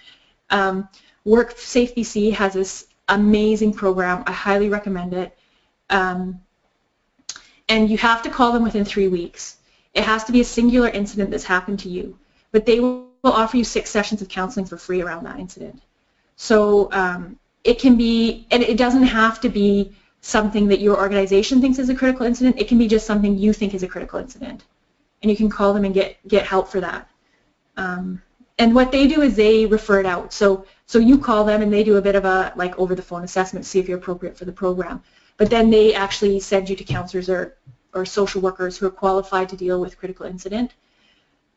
WorkSafe BC has this amazing program. I highly recommend it. And you have to call them within 3 weeks. It has to be a singular incident that's happened to you, but they will offer you 6 sessions of counseling for free around that incident. So it can be, and it doesn't have to be something that your organization thinks is a critical incident. It can be just something you think is a critical incident, and you can call them and get help for that. And what they do is they refer it out. So you call them and they do a bit of a like over the phone assessment to see if you're appropriate for the program. But then they actually send you to counselors or social workers who are qualified to deal with critical incident.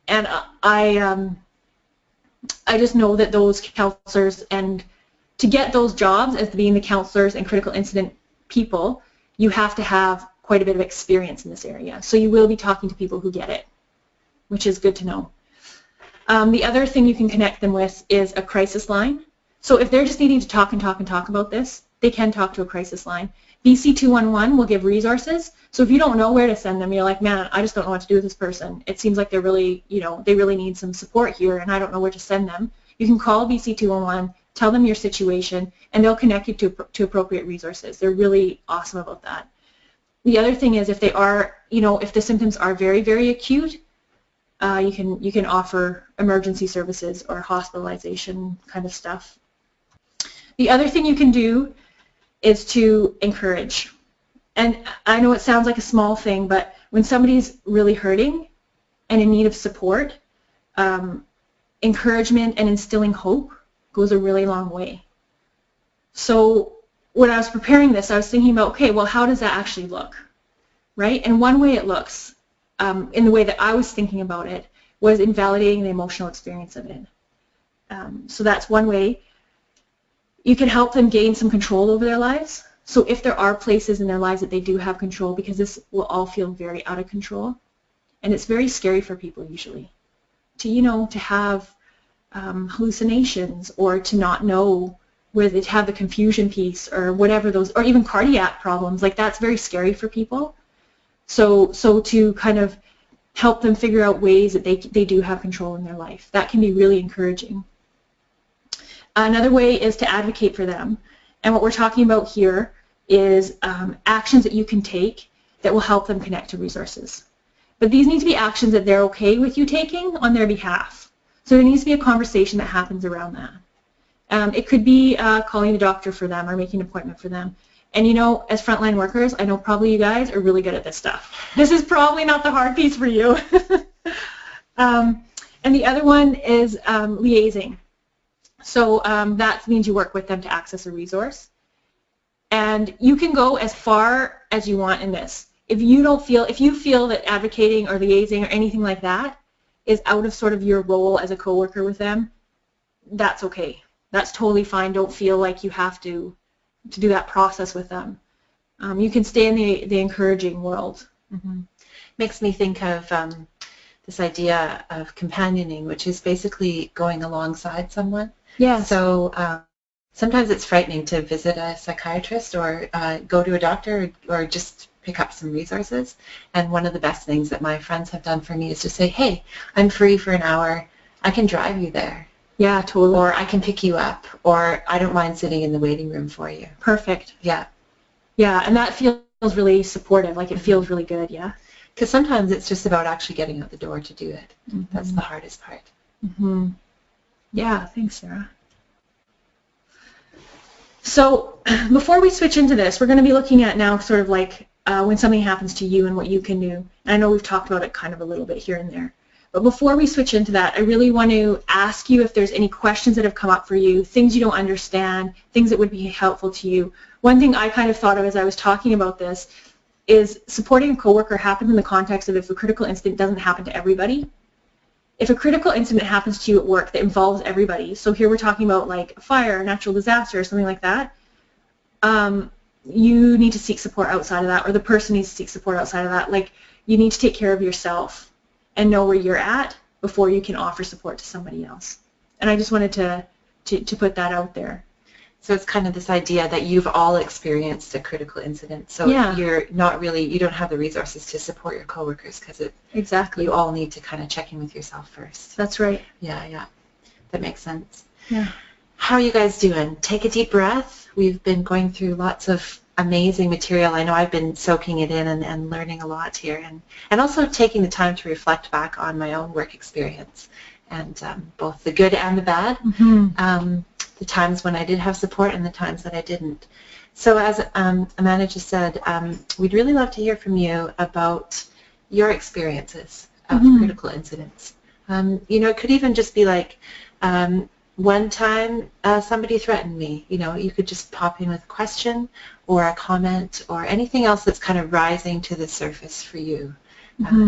And I just know that those counselors, and to get those jobs as being the counselors and critical incident people, you have to have quite a bit of experience in this area. So you will be talking to people who get it, which is good to know. The other thing you can connect them with is a crisis line. So if they're just needing to talk and talk and talk about this, they can talk to a crisis line. BC 211 will give resources. So if you don't know where to send them, you're like, man, I just don't know what to do with this person. It seems like they're really, you know, they really need some support here, and I don't know where to send them. You can call BC 211, tell them your situation, and they'll connect you to appropriate resources. They're really awesome about that. The other thing is if they are, you know, if the symptoms are very, very acute, you can offer emergency services or hospitalization kind of stuff. The other thing you can do is to encourage. And I know it sounds like a small thing, but when somebody's really hurting and in need of support, encouragement and instilling hope goes a really long way. So when I was preparing this, I was thinking about, okay, well, how does that actually look, right? And one way it looks, in the way that I was thinking about it, was invalidating the emotional experience of it. So that's one way. You can help them gain some control over their lives. So if there are places in their lives that they do have control, because this will all feel very out of control, and it's very scary for people usually, to, you know, to have hallucinations or to not know where they have the confusion piece or whatever those, or even cardiac problems, like that's very scary for people. So to kind of help them figure out ways that they do have control in their life, that can be really encouraging. Another way is to advocate for them. And what we're talking about here is actions that you can take that will help them connect to resources. But these need to be actions that they're okay with you taking on their behalf. So there needs to be a conversation that happens around that. It could be calling the doctor for them or making an appointment for them. And you know, as frontline workers, I know probably you guys are really good at this stuff. This is probably not the hard piece for you. And the other one is liaising. So that means you work with them to access a resource. And you can go as far as you want in this. If you feel that advocating or liaising or anything like that is out of sort of your role as a coworker with them, that's okay. That's totally fine. Don't feel like you have to do that process with them. You can stay in the encouraging world. Mm-hmm. Makes me think of this idea of companioning, which is basically going alongside someone. Yes. So sometimes it's frightening to visit a psychiatrist or go to a doctor or just pick up some resources. And one of the best things that my friends have done for me is to say, hey, I'm free for an hour. I can drive you there. Yeah, totally. Or I can pick you up. Or I don't mind sitting in the waiting room for you. Perfect. Yeah. Yeah, and that feels really supportive. Like it feels really good, yeah. Because sometimes it's just about actually getting out the door to do it. Mm-hmm. That's the hardest part. Mm-hmm. Yeah, thanks, Sarah. So before we switch into this, we're going to be looking at now sort of like when something happens to you and what you can do. And I know we've talked about it kind of a little bit here and there. But before we switch into that, I really want to ask you if there's any questions that have come up for you, things you don't understand, things that would be helpful to you. One thing I kind of thought of as I was talking about this is supporting a coworker happens in the context of if a critical incident doesn't happen to everybody. If a critical incident happens to you at work that involves everybody, so here we're talking about like a fire, a natural disaster, or something like that, you need to seek support outside of that, or the person needs to seek support outside of that. Like, you need to take care of yourself and know where you're at before you can offer support to somebody else. And I just wanted to put that out there. So it's kind of this idea that you've all experienced a critical incident. So you're not really, you don't have the resources to support your coworkers because exactly, you all need to kind of check in with yourself first. That's right. Yeah. That makes sense. Yeah. How are you guys doing? Take a deep breath. We've been going through lots of amazing material. I know I've been soaking it in and learning a lot here, and also taking the time to reflect back on my own work experience, and both the good and the bad. Mm-hmm. The times when I did have support and the times that I didn't. So as Amanda just said, we'd really love to hear from you about your experiences of critical incidents. It could even just be like, one time somebody threatened me. You could just pop in with a question or a comment or anything else that's kind of rising to the surface for you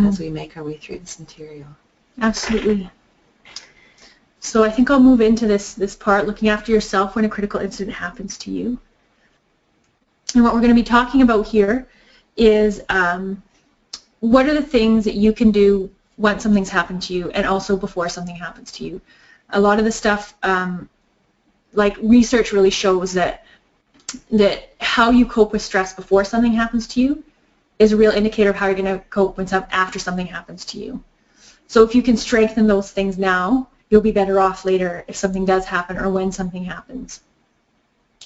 as we make our way through this material. Absolutely. So I think I'll move into this part, looking after yourself when a critical incident happens to you. And what we're going to be talking about here is what are the things that you can do once something's happened to you and also before something happens to you. A lot of the stuff, like research really shows that how you cope with stress before something happens to you is a real indicator of how you're going to cope after something happens to you. So if you can strengthen those things now, you'll be better off later if something does happen or when something happens.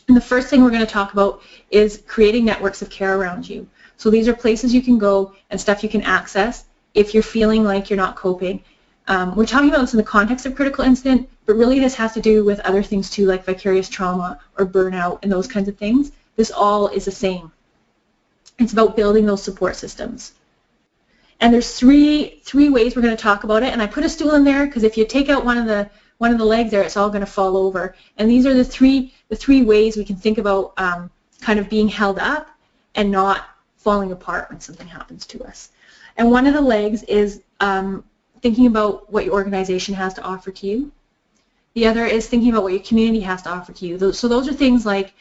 And the first thing we're going to talk about is creating networks of care around you. So these are places you can go and stuff you can access if you're feeling like you're not coping. We're talking about this in the context of critical incident, but really this has to do with other things too, like vicarious trauma or burnout and those kinds of things. This all is the same. It's about building those support systems. And there's three ways we're going to talk about it. And I put a stool in there because if you take out one of the legs there, it's all going to fall over. And these are the three ways we can think about kind of being held up and not falling apart when something happens to us. And one of the legs is thinking about what your organization has to offer to you. The other is thinking about what your community has to offer to you. So those are things like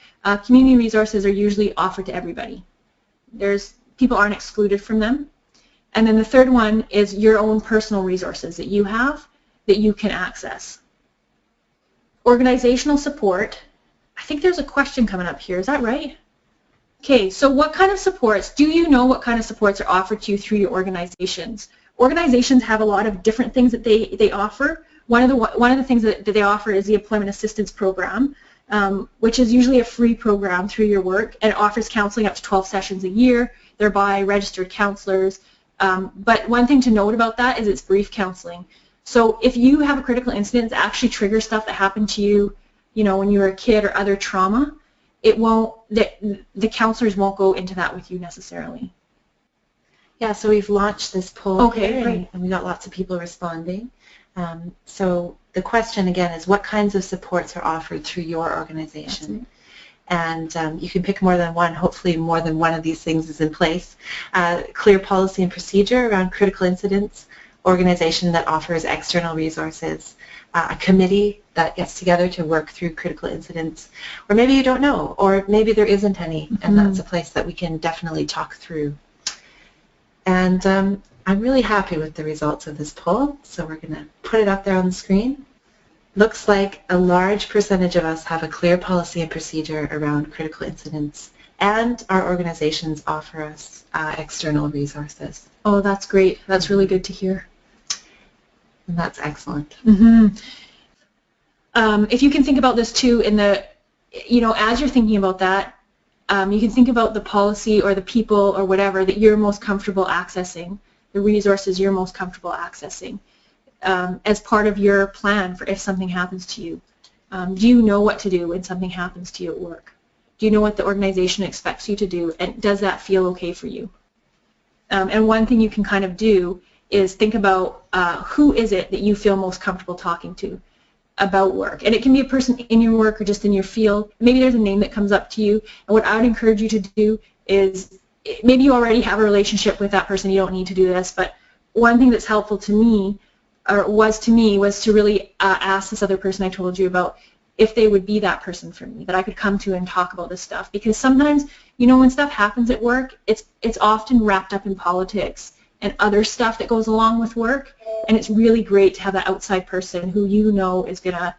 community resources are usually offered to everybody. People aren't excluded from them. And then the third one is your own personal resources that you have that you can access. Organizational support. I think there's a question coming up here. Is that right? Okay, so what kind of supports? Do you know what kind of supports are offered to you through your organizations? Organizations have a lot of different things that they offer. One of the things that they offer is the Employment Assistance Program, which is usually a free program through your work, and it offers counseling up to 12 sessions a year. They're by registered counselors. But one thing to note about that is it's brief counseling. So if you have a critical incident that actually triggers stuff that happened to you, when you were a kid or other trauma, the counselors won't go into that with you necessarily. Yeah, so we've launched this poll here, right. And we got lots of people responding. So the question again is, what kinds of supports are offered through your organization? And you can pick more than one. Hopefully more than one of these things is in place. Clear policy and procedure around critical incidents, organization that offers external resources, a committee that gets together to work through critical incidents, or maybe you don't know, or maybe there isn't any, and that's a place that we can definitely talk through. And I'm really happy with the results of this poll, so we're going to put it up there on the screen. Looks like a large percentage of us have a clear policy and procedure around critical incidents, and our organizations offer us external resources. Oh, that's great. That's really good to hear. And that's excellent. If you can think about this too, as you're thinking about that, you can think about the policy or the people or whatever that you're most comfortable accessing, the resources you're most comfortable accessing, as part of your plan for if something happens to you. Do you know what to do when something happens to you at work? Do you know what the organization expects you to do, and does that feel okay for you? And one thing you can kind of do is think about who is it that you feel most comfortable talking to about work. And it can be a person in your work or just in your field. Maybe there's a name that comes up to you. And what I would encourage you to do is, maybe you already have a relationship with that person, you don't need to do this, but one thing that's helpful to me, or was to really ask this other person I told you about if they would be that person for me, that I could come to and talk about this stuff. Because sometimes, when stuff happens at work, it's often wrapped up in politics and other stuff that goes along with work, and it's really great to have that outside person who you know is gonna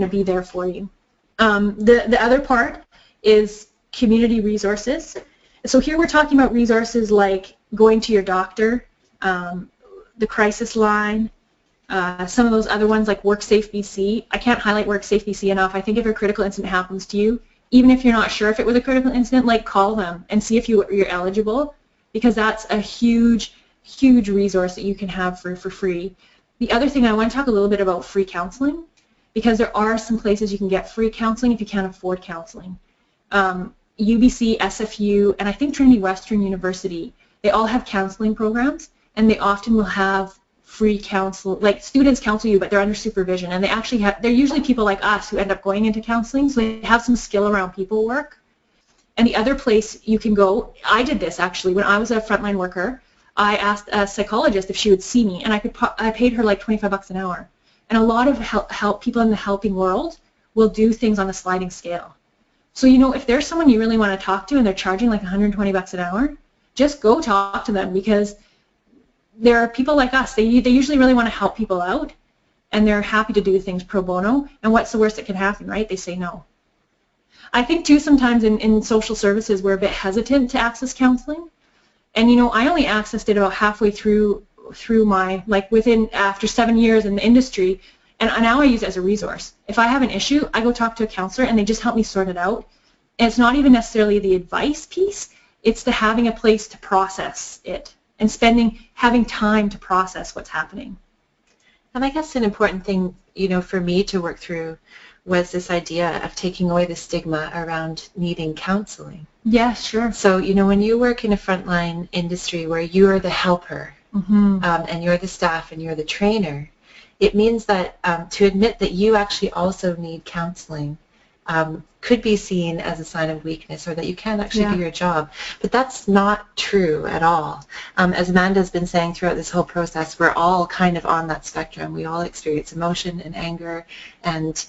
be there for you. The other part is community resources. So here we're talking about resources like going to your doctor, the crisis line, some of those other ones like WorkSafe BC. I can't highlight WorkSafe BC enough. I think if a critical incident happens to you, even if you're not sure if it was a critical incident, call them and see if you're eligible, because that's a huge resource that you can have for free. The other thing, I want to talk a little bit about free counseling, because there are some places you can get free counseling if you can't afford counseling. UBC, SFU, and I think Trinity Western University, they all have counseling programs, and they often will have free counsel, students counsel you, but they're under supervision, and they're usually people like us who end up going into counseling, so they have some skill around people work. And the other place you can go, I did this actually, when I was a frontline worker, I asked a psychologist if she would see me, and I paid her like $25 an hour. And a lot of people in the helping world will do things on a sliding scale. So if there's someone you really want to talk to and they're charging like $120 an hour, just go talk to them, because there are people like us. They usually really want to help people out, and they're happy to do things pro bono. And what's the worst that can happen, right? They say no. I think too sometimes in social services we're a bit hesitant to access counseling. And I only accessed it about halfway through my, after 7 years in the industry, and now I use it as a resource. If I have an issue, I go talk to a counselor and they just help me sort it out. And it's not even necessarily the advice piece, it's the having a place to process it and having time to process what's happening. And I guess an important thing, for me to work through was this idea of taking away the stigma around needing counseling. Yeah, sure. So, when you work in a frontline industry where you are the helper, and you're the staff and you're the trainer, it means that to admit that you actually also need counseling could be seen as a sign of weakness, or that you can't actually do your job. But that's not true at all. As Amanda's been saying throughout this whole process, we're all kind of on that spectrum. We all experience emotion and anger and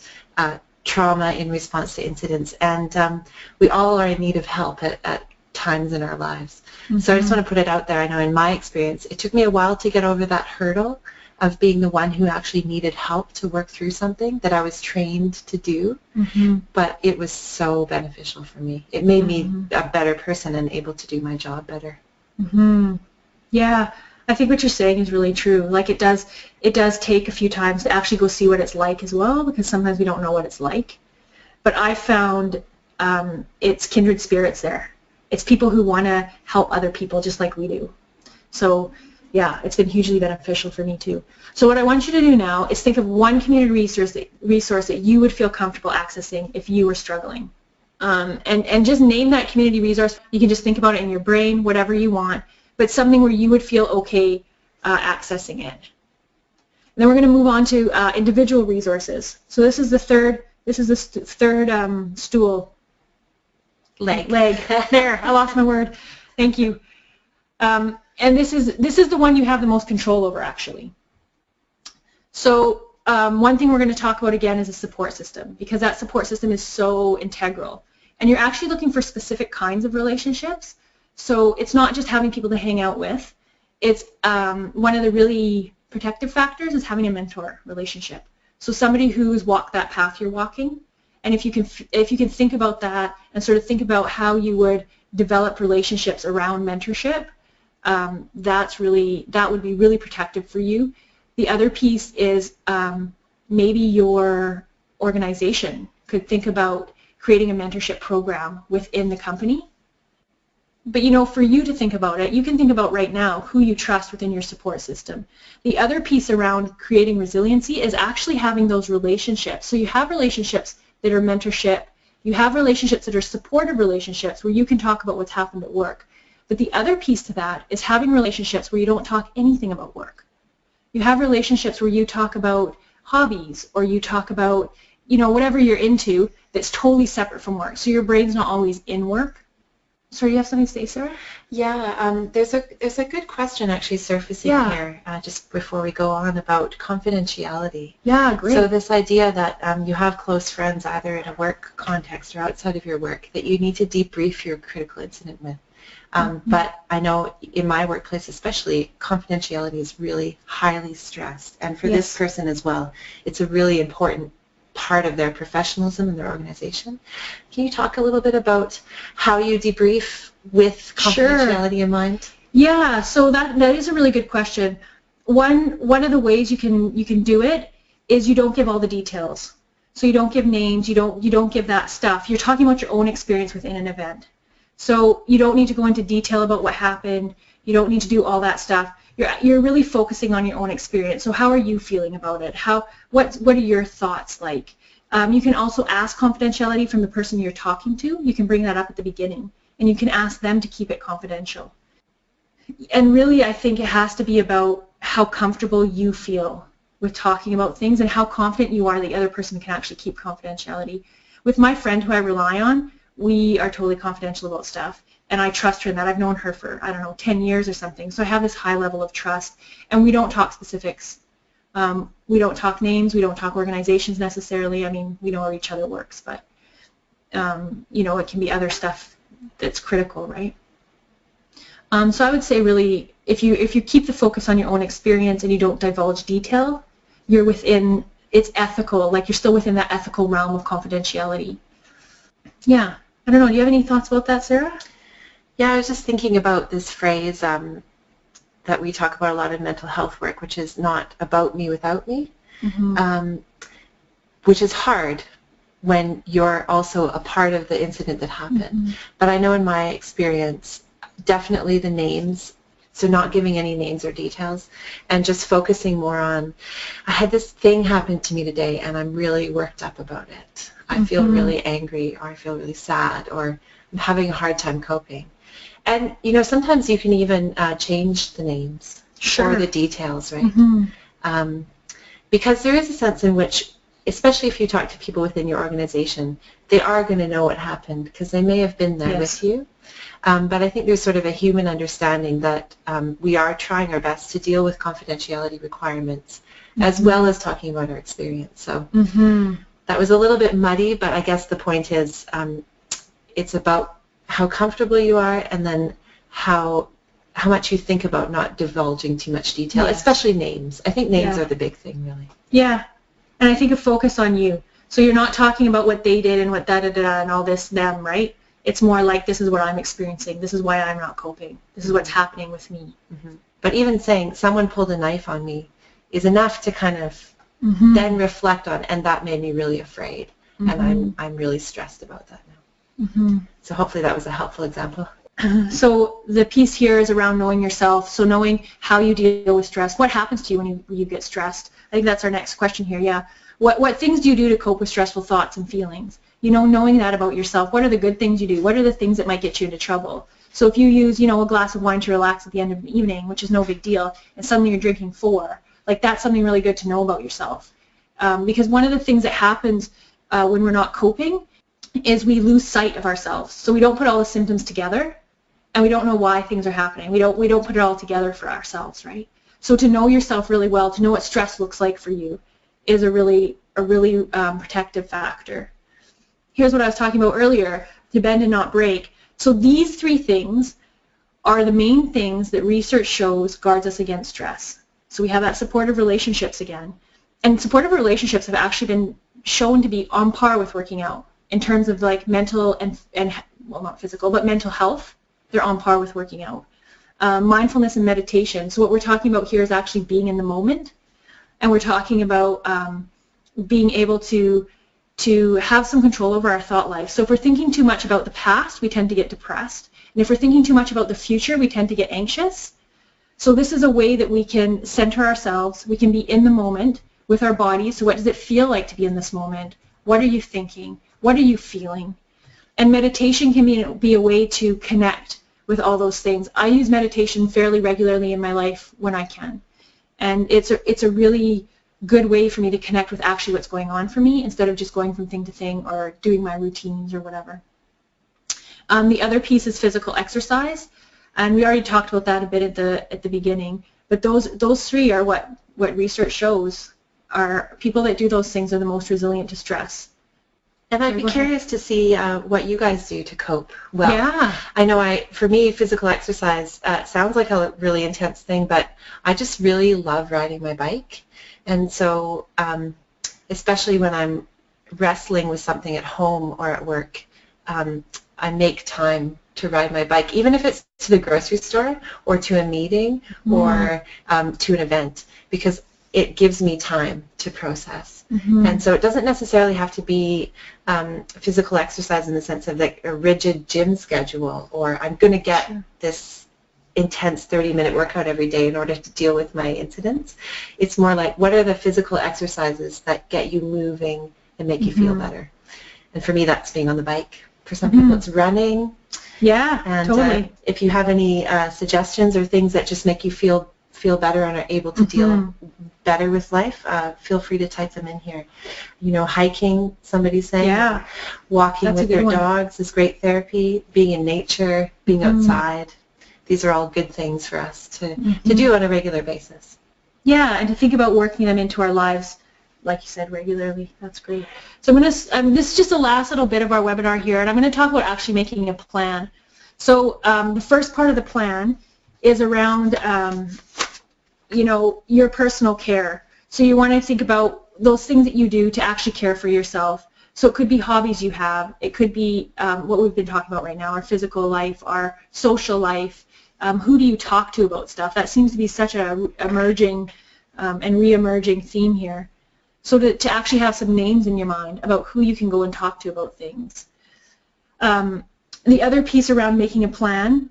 trauma in response to incidents, and we all are in need of help at times in our lives. So I just want to put it out there. I know in my experience, it took me a while to get over that hurdle of being the one who actually needed help to work through something that I was trained to do, but it was so beneficial for me. It made me a better person and able to do my job better. Yeah, I think what you're saying is really true. It does take a few times to actually go see what it's like as well, because sometimes we don't know what it's like. But I found it's kindred spirits there. It's people who want to help other people just like we do. So yeah, it's been hugely beneficial for me too. So what I want you to do now is think of one community resource that you would feel comfortable accessing if you were struggling. And just name that community resource. You can just think about it in your brain, whatever you want, but something where you would feel okay accessing it. And then we're going to move on to individual resources. So this is the third stool. Leg. There, I lost my word. Thank you. And this is the one you have the most control over, actually. So one thing we're going to talk about again is a support system, because that support system is so integral. And you're actually looking for specific kinds of relationships. So it's not just having people to hang out with. It's one of the really protective factors is having a mentor relationship. So somebody who's walked that path you're walking. And if you can think about that and sort of think about how you would develop relationships around mentorship, that would be really protective for you. The other piece is maybe your organization could think about creating a mentorship program within the company. But for you to think about it, you can think about right now who you trust within your support system. The other piece around creating resiliency is actually having those relationships. So you have relationships that are mentorship. You have relationships that are supportive relationships where you can talk about what's happened at work. But the other piece to that is having relationships where you don't talk anything about work. You have relationships where you talk about hobbies, or you talk about, whatever you're into that's totally separate from work. So your brain's not always in work. Sorry, you have something to say, Sarah? Yeah, there's a good question actually surfacing here just before we go on about confidentiality. Yeah, great. So this idea that you have close friends either in a work context or outside of your work that you need to debrief your critical incident with. But I know in my workplace especially, confidentiality is really highly stressed. And for this person as well, it's a really important part of their professionalism and their organization. Can you talk a little bit about how you debrief with confidentiality in mind? Yeah, so that is a really good question. One of the ways you can do it is you don't give all the details. So you don't give names, you don't give that stuff. You're talking about your own experience within an event. So you don't need to go into detail about what happened. You don't need to do all that stuff. You're really focusing on your own experience. So how are you feeling about it? What are your thoughts like? You can also ask confidentiality from the person you're talking to. You can bring that up at the beginning, and you can ask them to keep it confidential. And really, I think it has to be about how comfortable you feel with talking about things and how confident you are the other person can actually keep confidentiality. With my friend who I rely on, we are totally confidential about stuff. And I trust her in that. I've known her for, 10 years or something. So I have this high level of trust. And we don't talk specifics. We don't talk names. We don't talk organizations necessarily. I mean, we know how each other works. But, it can be other stuff that's critical, right? So I would say really, if you keep the focus on your own experience and you don't divulge detail, you're within, it's ethical. Like you're still within that ethical realm of confidentiality. Yeah. I don't know. Do you have any thoughts about that, Sarah? Yeah, I was just thinking about this phrase that we talk about a lot in mental health work, which is not about me without me, which is hard when you're also a part of the incident that happened. But I know in my experience, definitely the names, so not giving any names or details, and just focusing more on, I had this thing happen to me today and I'm really worked up about it. I feel really angry, or I feel really sad, or I'm having a hard time coping. And, sometimes you can even change the names or the details, right? Because there is a sense in which, especially if you talk to people within your organization, they are going to know what happened because they may have been there with you. But I think there's sort of a human understanding that we are trying our best to deal with confidentiality requirements as well as talking about our experience. So that was a little bit muddy, but I guess the point is it's about how comfortable you are and then how much you think about not divulging too much detail, especially names. I think names are the big thing, really. Yeah, and I think a focus on you. So you're not talking about what they did and what da-da-da and all this, them, right? It's more like this is what I'm experiencing. This is why I'm not coping. This is what's happening with me. But even saying someone pulled a knife on me is enough to kind of then reflect on, and that made me really afraid. And I'm really stressed about that now. So hopefully that was a helpful example. So the piece here is around knowing yourself. So knowing how you deal with stress. What happens to you when you get stressed? I think that's our next question here. Yeah. What things do you do to cope with stressful thoughts and feelings? Knowing that about yourself. What are the good things you do? What are the things that might get you into trouble? So if you use, a glass of wine to relax at the end of the evening, which is no big deal, and suddenly you're drinking 4, like that's something really good to know about yourself. Because one of the things that happens when we're not coping is we lose sight of ourselves. So we don't put all the symptoms together, and we don't know why things are happening. We don't put it all together for ourselves, right? So to know yourself really well, to know what stress looks like for you, is a really protective factor. Here's what I was talking about earlier, to bend and not break. So these three things are the main things that research shows guards us against stress. So we have that supportive relationships again. And supportive relationships have actually been shown to be on par with working out in terms of like mental and well, not physical, but mental health. They're on par with working out. Mindfulness and meditation. So what we're talking about here is actually being in the moment. And we're talking about being able to have some control over our thought life. So if we're thinking too much about the past, we tend to get depressed. And if we're thinking too much about the future, we tend to get anxious. So this is a way that we can center ourselves. We can be in the moment with our bodies. So what does it feel like to be in this moment? What are you thinking? What are you feeling? And meditation can be a way to connect with all those things. I use meditation fairly regularly in my life when I can. And it's a really good way for me to connect with actually what's going on for me instead of just going from thing to thing or doing my routines or whatever. The other piece is physical exercise, and we already talked about that a bit at the beginning. But those three are what research shows are people that do those things are the most resilient to stress. And I'd be curious to see what you guys do to cope well. Yeah. I know for me, physical exercise sounds like a really intense thing, but I just really love riding my bike. And so especially when I'm wrestling with something at home or at work, I make time to ride my bike, even if it's to the grocery store or to a meeting or to an event, because it gives me time to process. And so it doesn't necessarily have to be physical exercise in the sense of like a rigid gym schedule or I'm going to get this intense 30-minute workout every day in order to deal with my incidents. It's more like what are the physical exercises that get you moving and make you feel better. And for me, that's being on the bike. For some people, it's running. Yeah, and, totally. If you have any suggestions or things that just make you feel better and are able to deal better with life, feel free to type them in here. You know, hiking, somebody's saying. Yeah. Walking with your dogs is great therapy. Being in nature, being outside. These are all good things for us to do on a regular basis. Yeah, and to think about working them into our lives, like you said, regularly. That's great. So this is just the last little bit of our webinar here, and I'm going to talk about actually making a plan. So the first part of the plan is around, you know, your personal care. So you want to think about those things that you do to actually care for yourself. So it could be hobbies you have. It could be what we've been talking about right now, our physical life, our social life. Who do you talk to about stuff? That seems to be such a emerging and re-emerging theme here. So to actually have some names in your mind about who you can go and talk to about things. The other piece around making a plan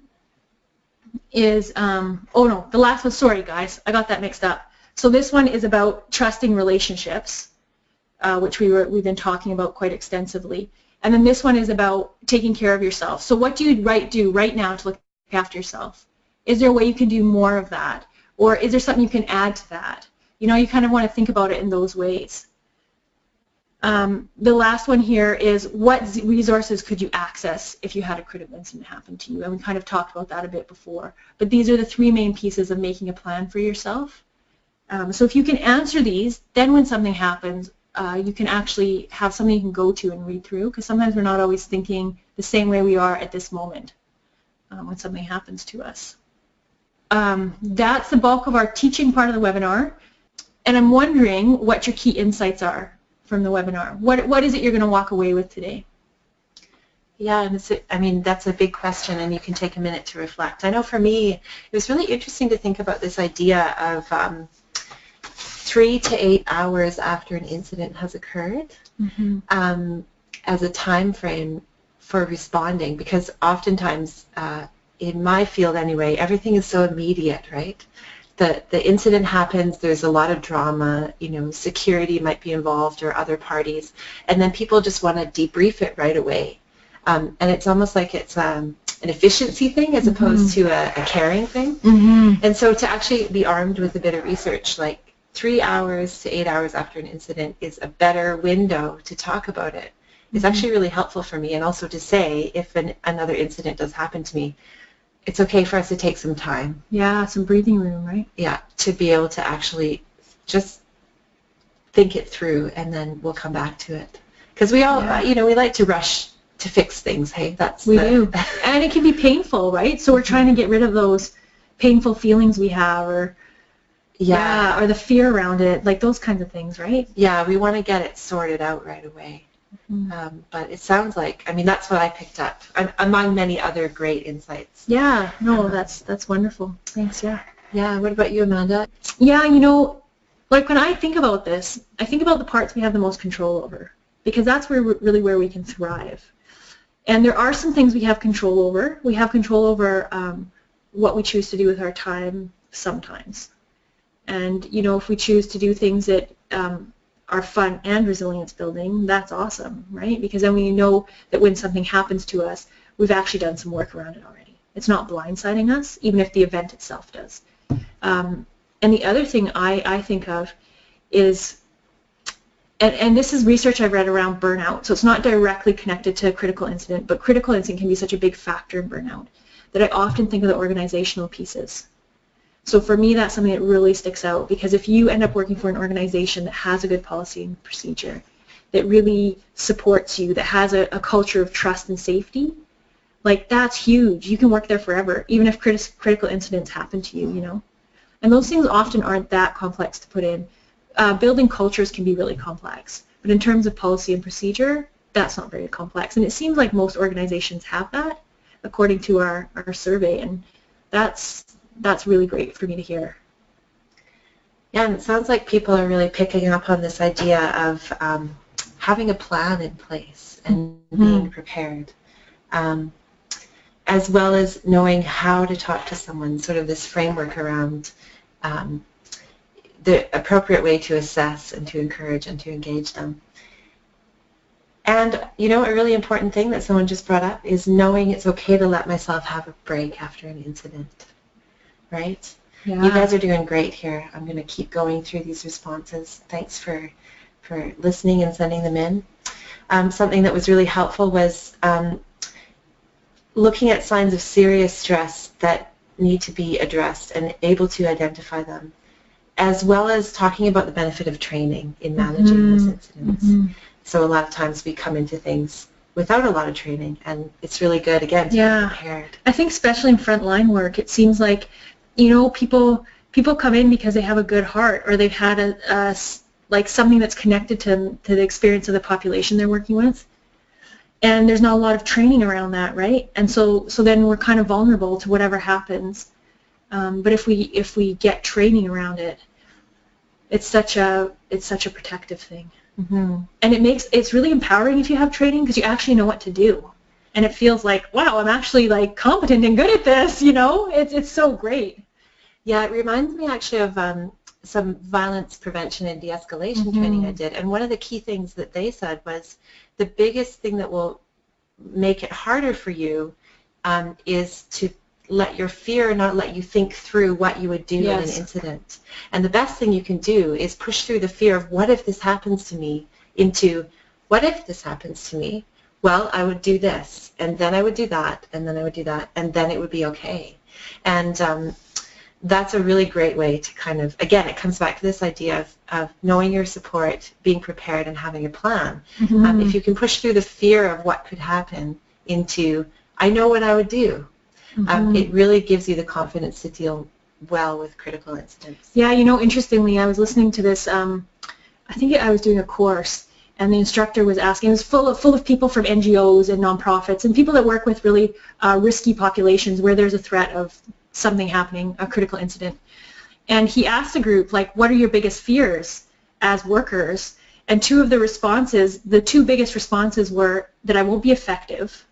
is, oh no, the last one, sorry guys, I got that mixed up. So this one is about trusting relationships, which we've been talking about quite extensively. And then this one is about taking care of yourself. So what do you do right now to look after yourself? Is there a way you can do more of that? Or is there something you can add to that? You know, you kind of want to think about it in those ways. The last one here is what resources could you access if you had a critical incident happen to you? And we kind of talked about that a bit before. But these are the three main pieces of making a plan for yourself. So if you can answer these, then when something happens, you can actually have something you can go to and read through, because sometimes we're not always thinking the same way we are at this moment when something happens to us. That's the bulk of our teaching part of the webinar. And I'm wondering what your key insights are from the webinar. What is it you're going to walk away with today? Yeah, and I mean, that's a big question, and you can take a minute to reflect. I know for me, it was really interesting to think about this idea of 3 to 8 hours after an incident has occurred as a time frame for responding, because oftentimes, in my field anyway, everything is so immediate, right? The incident happens, there's a lot of drama, you know, security might be involved or other parties, and then people just want to debrief it right away. And it's almost like it's an efficiency thing as opposed to a caring thing. And so to actually be armed with a bit of research, like 3 hours to 8 hours after an incident is a better window to talk about it. It's actually really helpful for me, and also to say if another incident does happen to me, it's okay for us to take some time. Yeah, some breathing room, right? Yeah, to be able to actually just think it through, and then we'll come back to it. Because we all, we like to rush to fix things, hey? We do. And it can be painful, right? So we're trying to get rid of those painful feelings we have, or or the fear around it, like those kinds of things, right? Yeah, we want to get it sorted out right away. But it sounds like, that's what I picked up, among many other great insights. Yeah, no, that's wonderful. Thanks, yeah. Yeah, what about you, Amanda? Yeah, like when I think about this, I think about the parts we have the most control over, because that's really where we can thrive. And there are some things we have control over. We have control over what we choose to do with our time sometimes. And, if we choose to do things that are fun and resilience building, that's awesome, right? Because then we know that when something happens to us, we've actually done some work around it already. It's not blindsiding us, even if the event itself does. And the other thing I think of is, and this is research I've read around burnout, so it's not directly connected to a critical incident, but critical incident can be such a big factor in burnout that I often think of the organizational pieces. So for me, that's something that really sticks out, because if you end up working for an organization that has a good policy and procedure, that really supports you, that has a culture of trust and safety, like that's huge. You can work there forever, even if critical incidents happen to you, And those things often aren't that complex to put in. Building cultures can be really complex, but in terms of policy and procedure, that's not very complex. And it seems like most organizations have that, according to our survey, and that's really great for me to hear. Yeah, and it sounds like people are really picking up on this idea of having a plan in place and being prepared, as well as knowing how to talk to someone, sort of this framework around the appropriate way to assess and to encourage and to engage them. And, a really important thing that someone just brought up is knowing it's okay to let myself have a break after an incident, right? Yeah. You guys are doing great here. I'm going to keep going through these responses. Thanks for listening and sending them in. Something that was really helpful was looking at signs of serious stress that need to be addressed and able to identify them, as well as talking about the benefit of training in managing those incidents. So a lot of times we come into things without a lot of training, and it's really good, again, to be prepared. I think especially in frontline work, it seems like, people come in because they have a good heart, or they've had like something that's connected to the experience of the population they're working with. And there's not a lot of training around that, right? And so then we're kind of vulnerable to whatever happens. But if we get training around it, it's such a protective thing. And it's really empowering if you have training, because you actually know what to do, and it feels like, wow, I'm actually like competent and good at this. It's so great. Yeah, it reminds me actually of some violence prevention and de-escalation training I did, and one of the key things that they said was the biggest thing that will make it harder for you is to let your fear not let you think through what you would do in an incident. And the best thing you can do is push through the fear of what if this happens to me into what if this happens to me? Well, I would do this, and then I would do that, and then I would do that, and then it would be okay. And that's a really great way to kind of, again, it comes back to this idea of knowing your support, being prepared, and having a plan. If you can push through the fear of what could happen into, I know what I would do, it really gives you the confidence to deal well with critical incidents. Yeah, interestingly, I was listening to this, I think I was doing a course, and the instructor was asking, it was full of people from NGOs and nonprofits and people that work with really risky populations where there's a threat of something happening, a critical incident. And he asked the group, like, what are your biggest fears as workers? And the two biggest responses were that I won't be effective,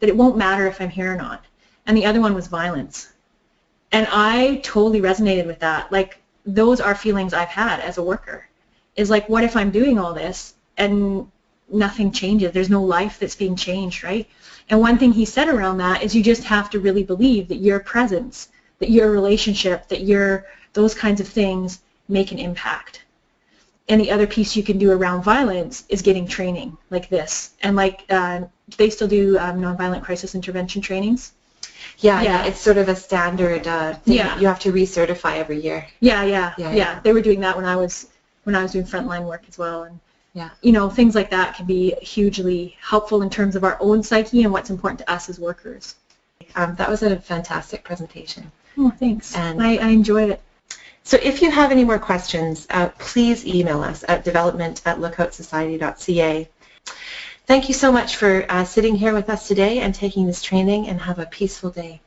that it won't matter if I'm here or not. And the other one was violence. And I totally resonated with that. Like, those are feelings I've had as a worker. Is like, what if I'm doing all this and nothing changes? There's no life that's being changed, right? And one thing he said around that is you just have to really believe that your presence, that your relationship, that those kinds of things make an impact. And the other piece you can do around violence is getting training like this. And like they still do nonviolent crisis intervention trainings. Yeah, it's sort of a standard thing that you have to recertify every year. Yeah. They were doing that when I was when I was doing frontline work as well. And Yeah. you know, things like that can be hugely helpful in terms of our own psyche and what's important to us as workers. That was a fantastic presentation. Oh, thanks. And I enjoyed it. so if you have any more questions, please email us at development@lookoutsociety.ca. Thank you so much for sitting here with us today and taking this training, and have a peaceful day.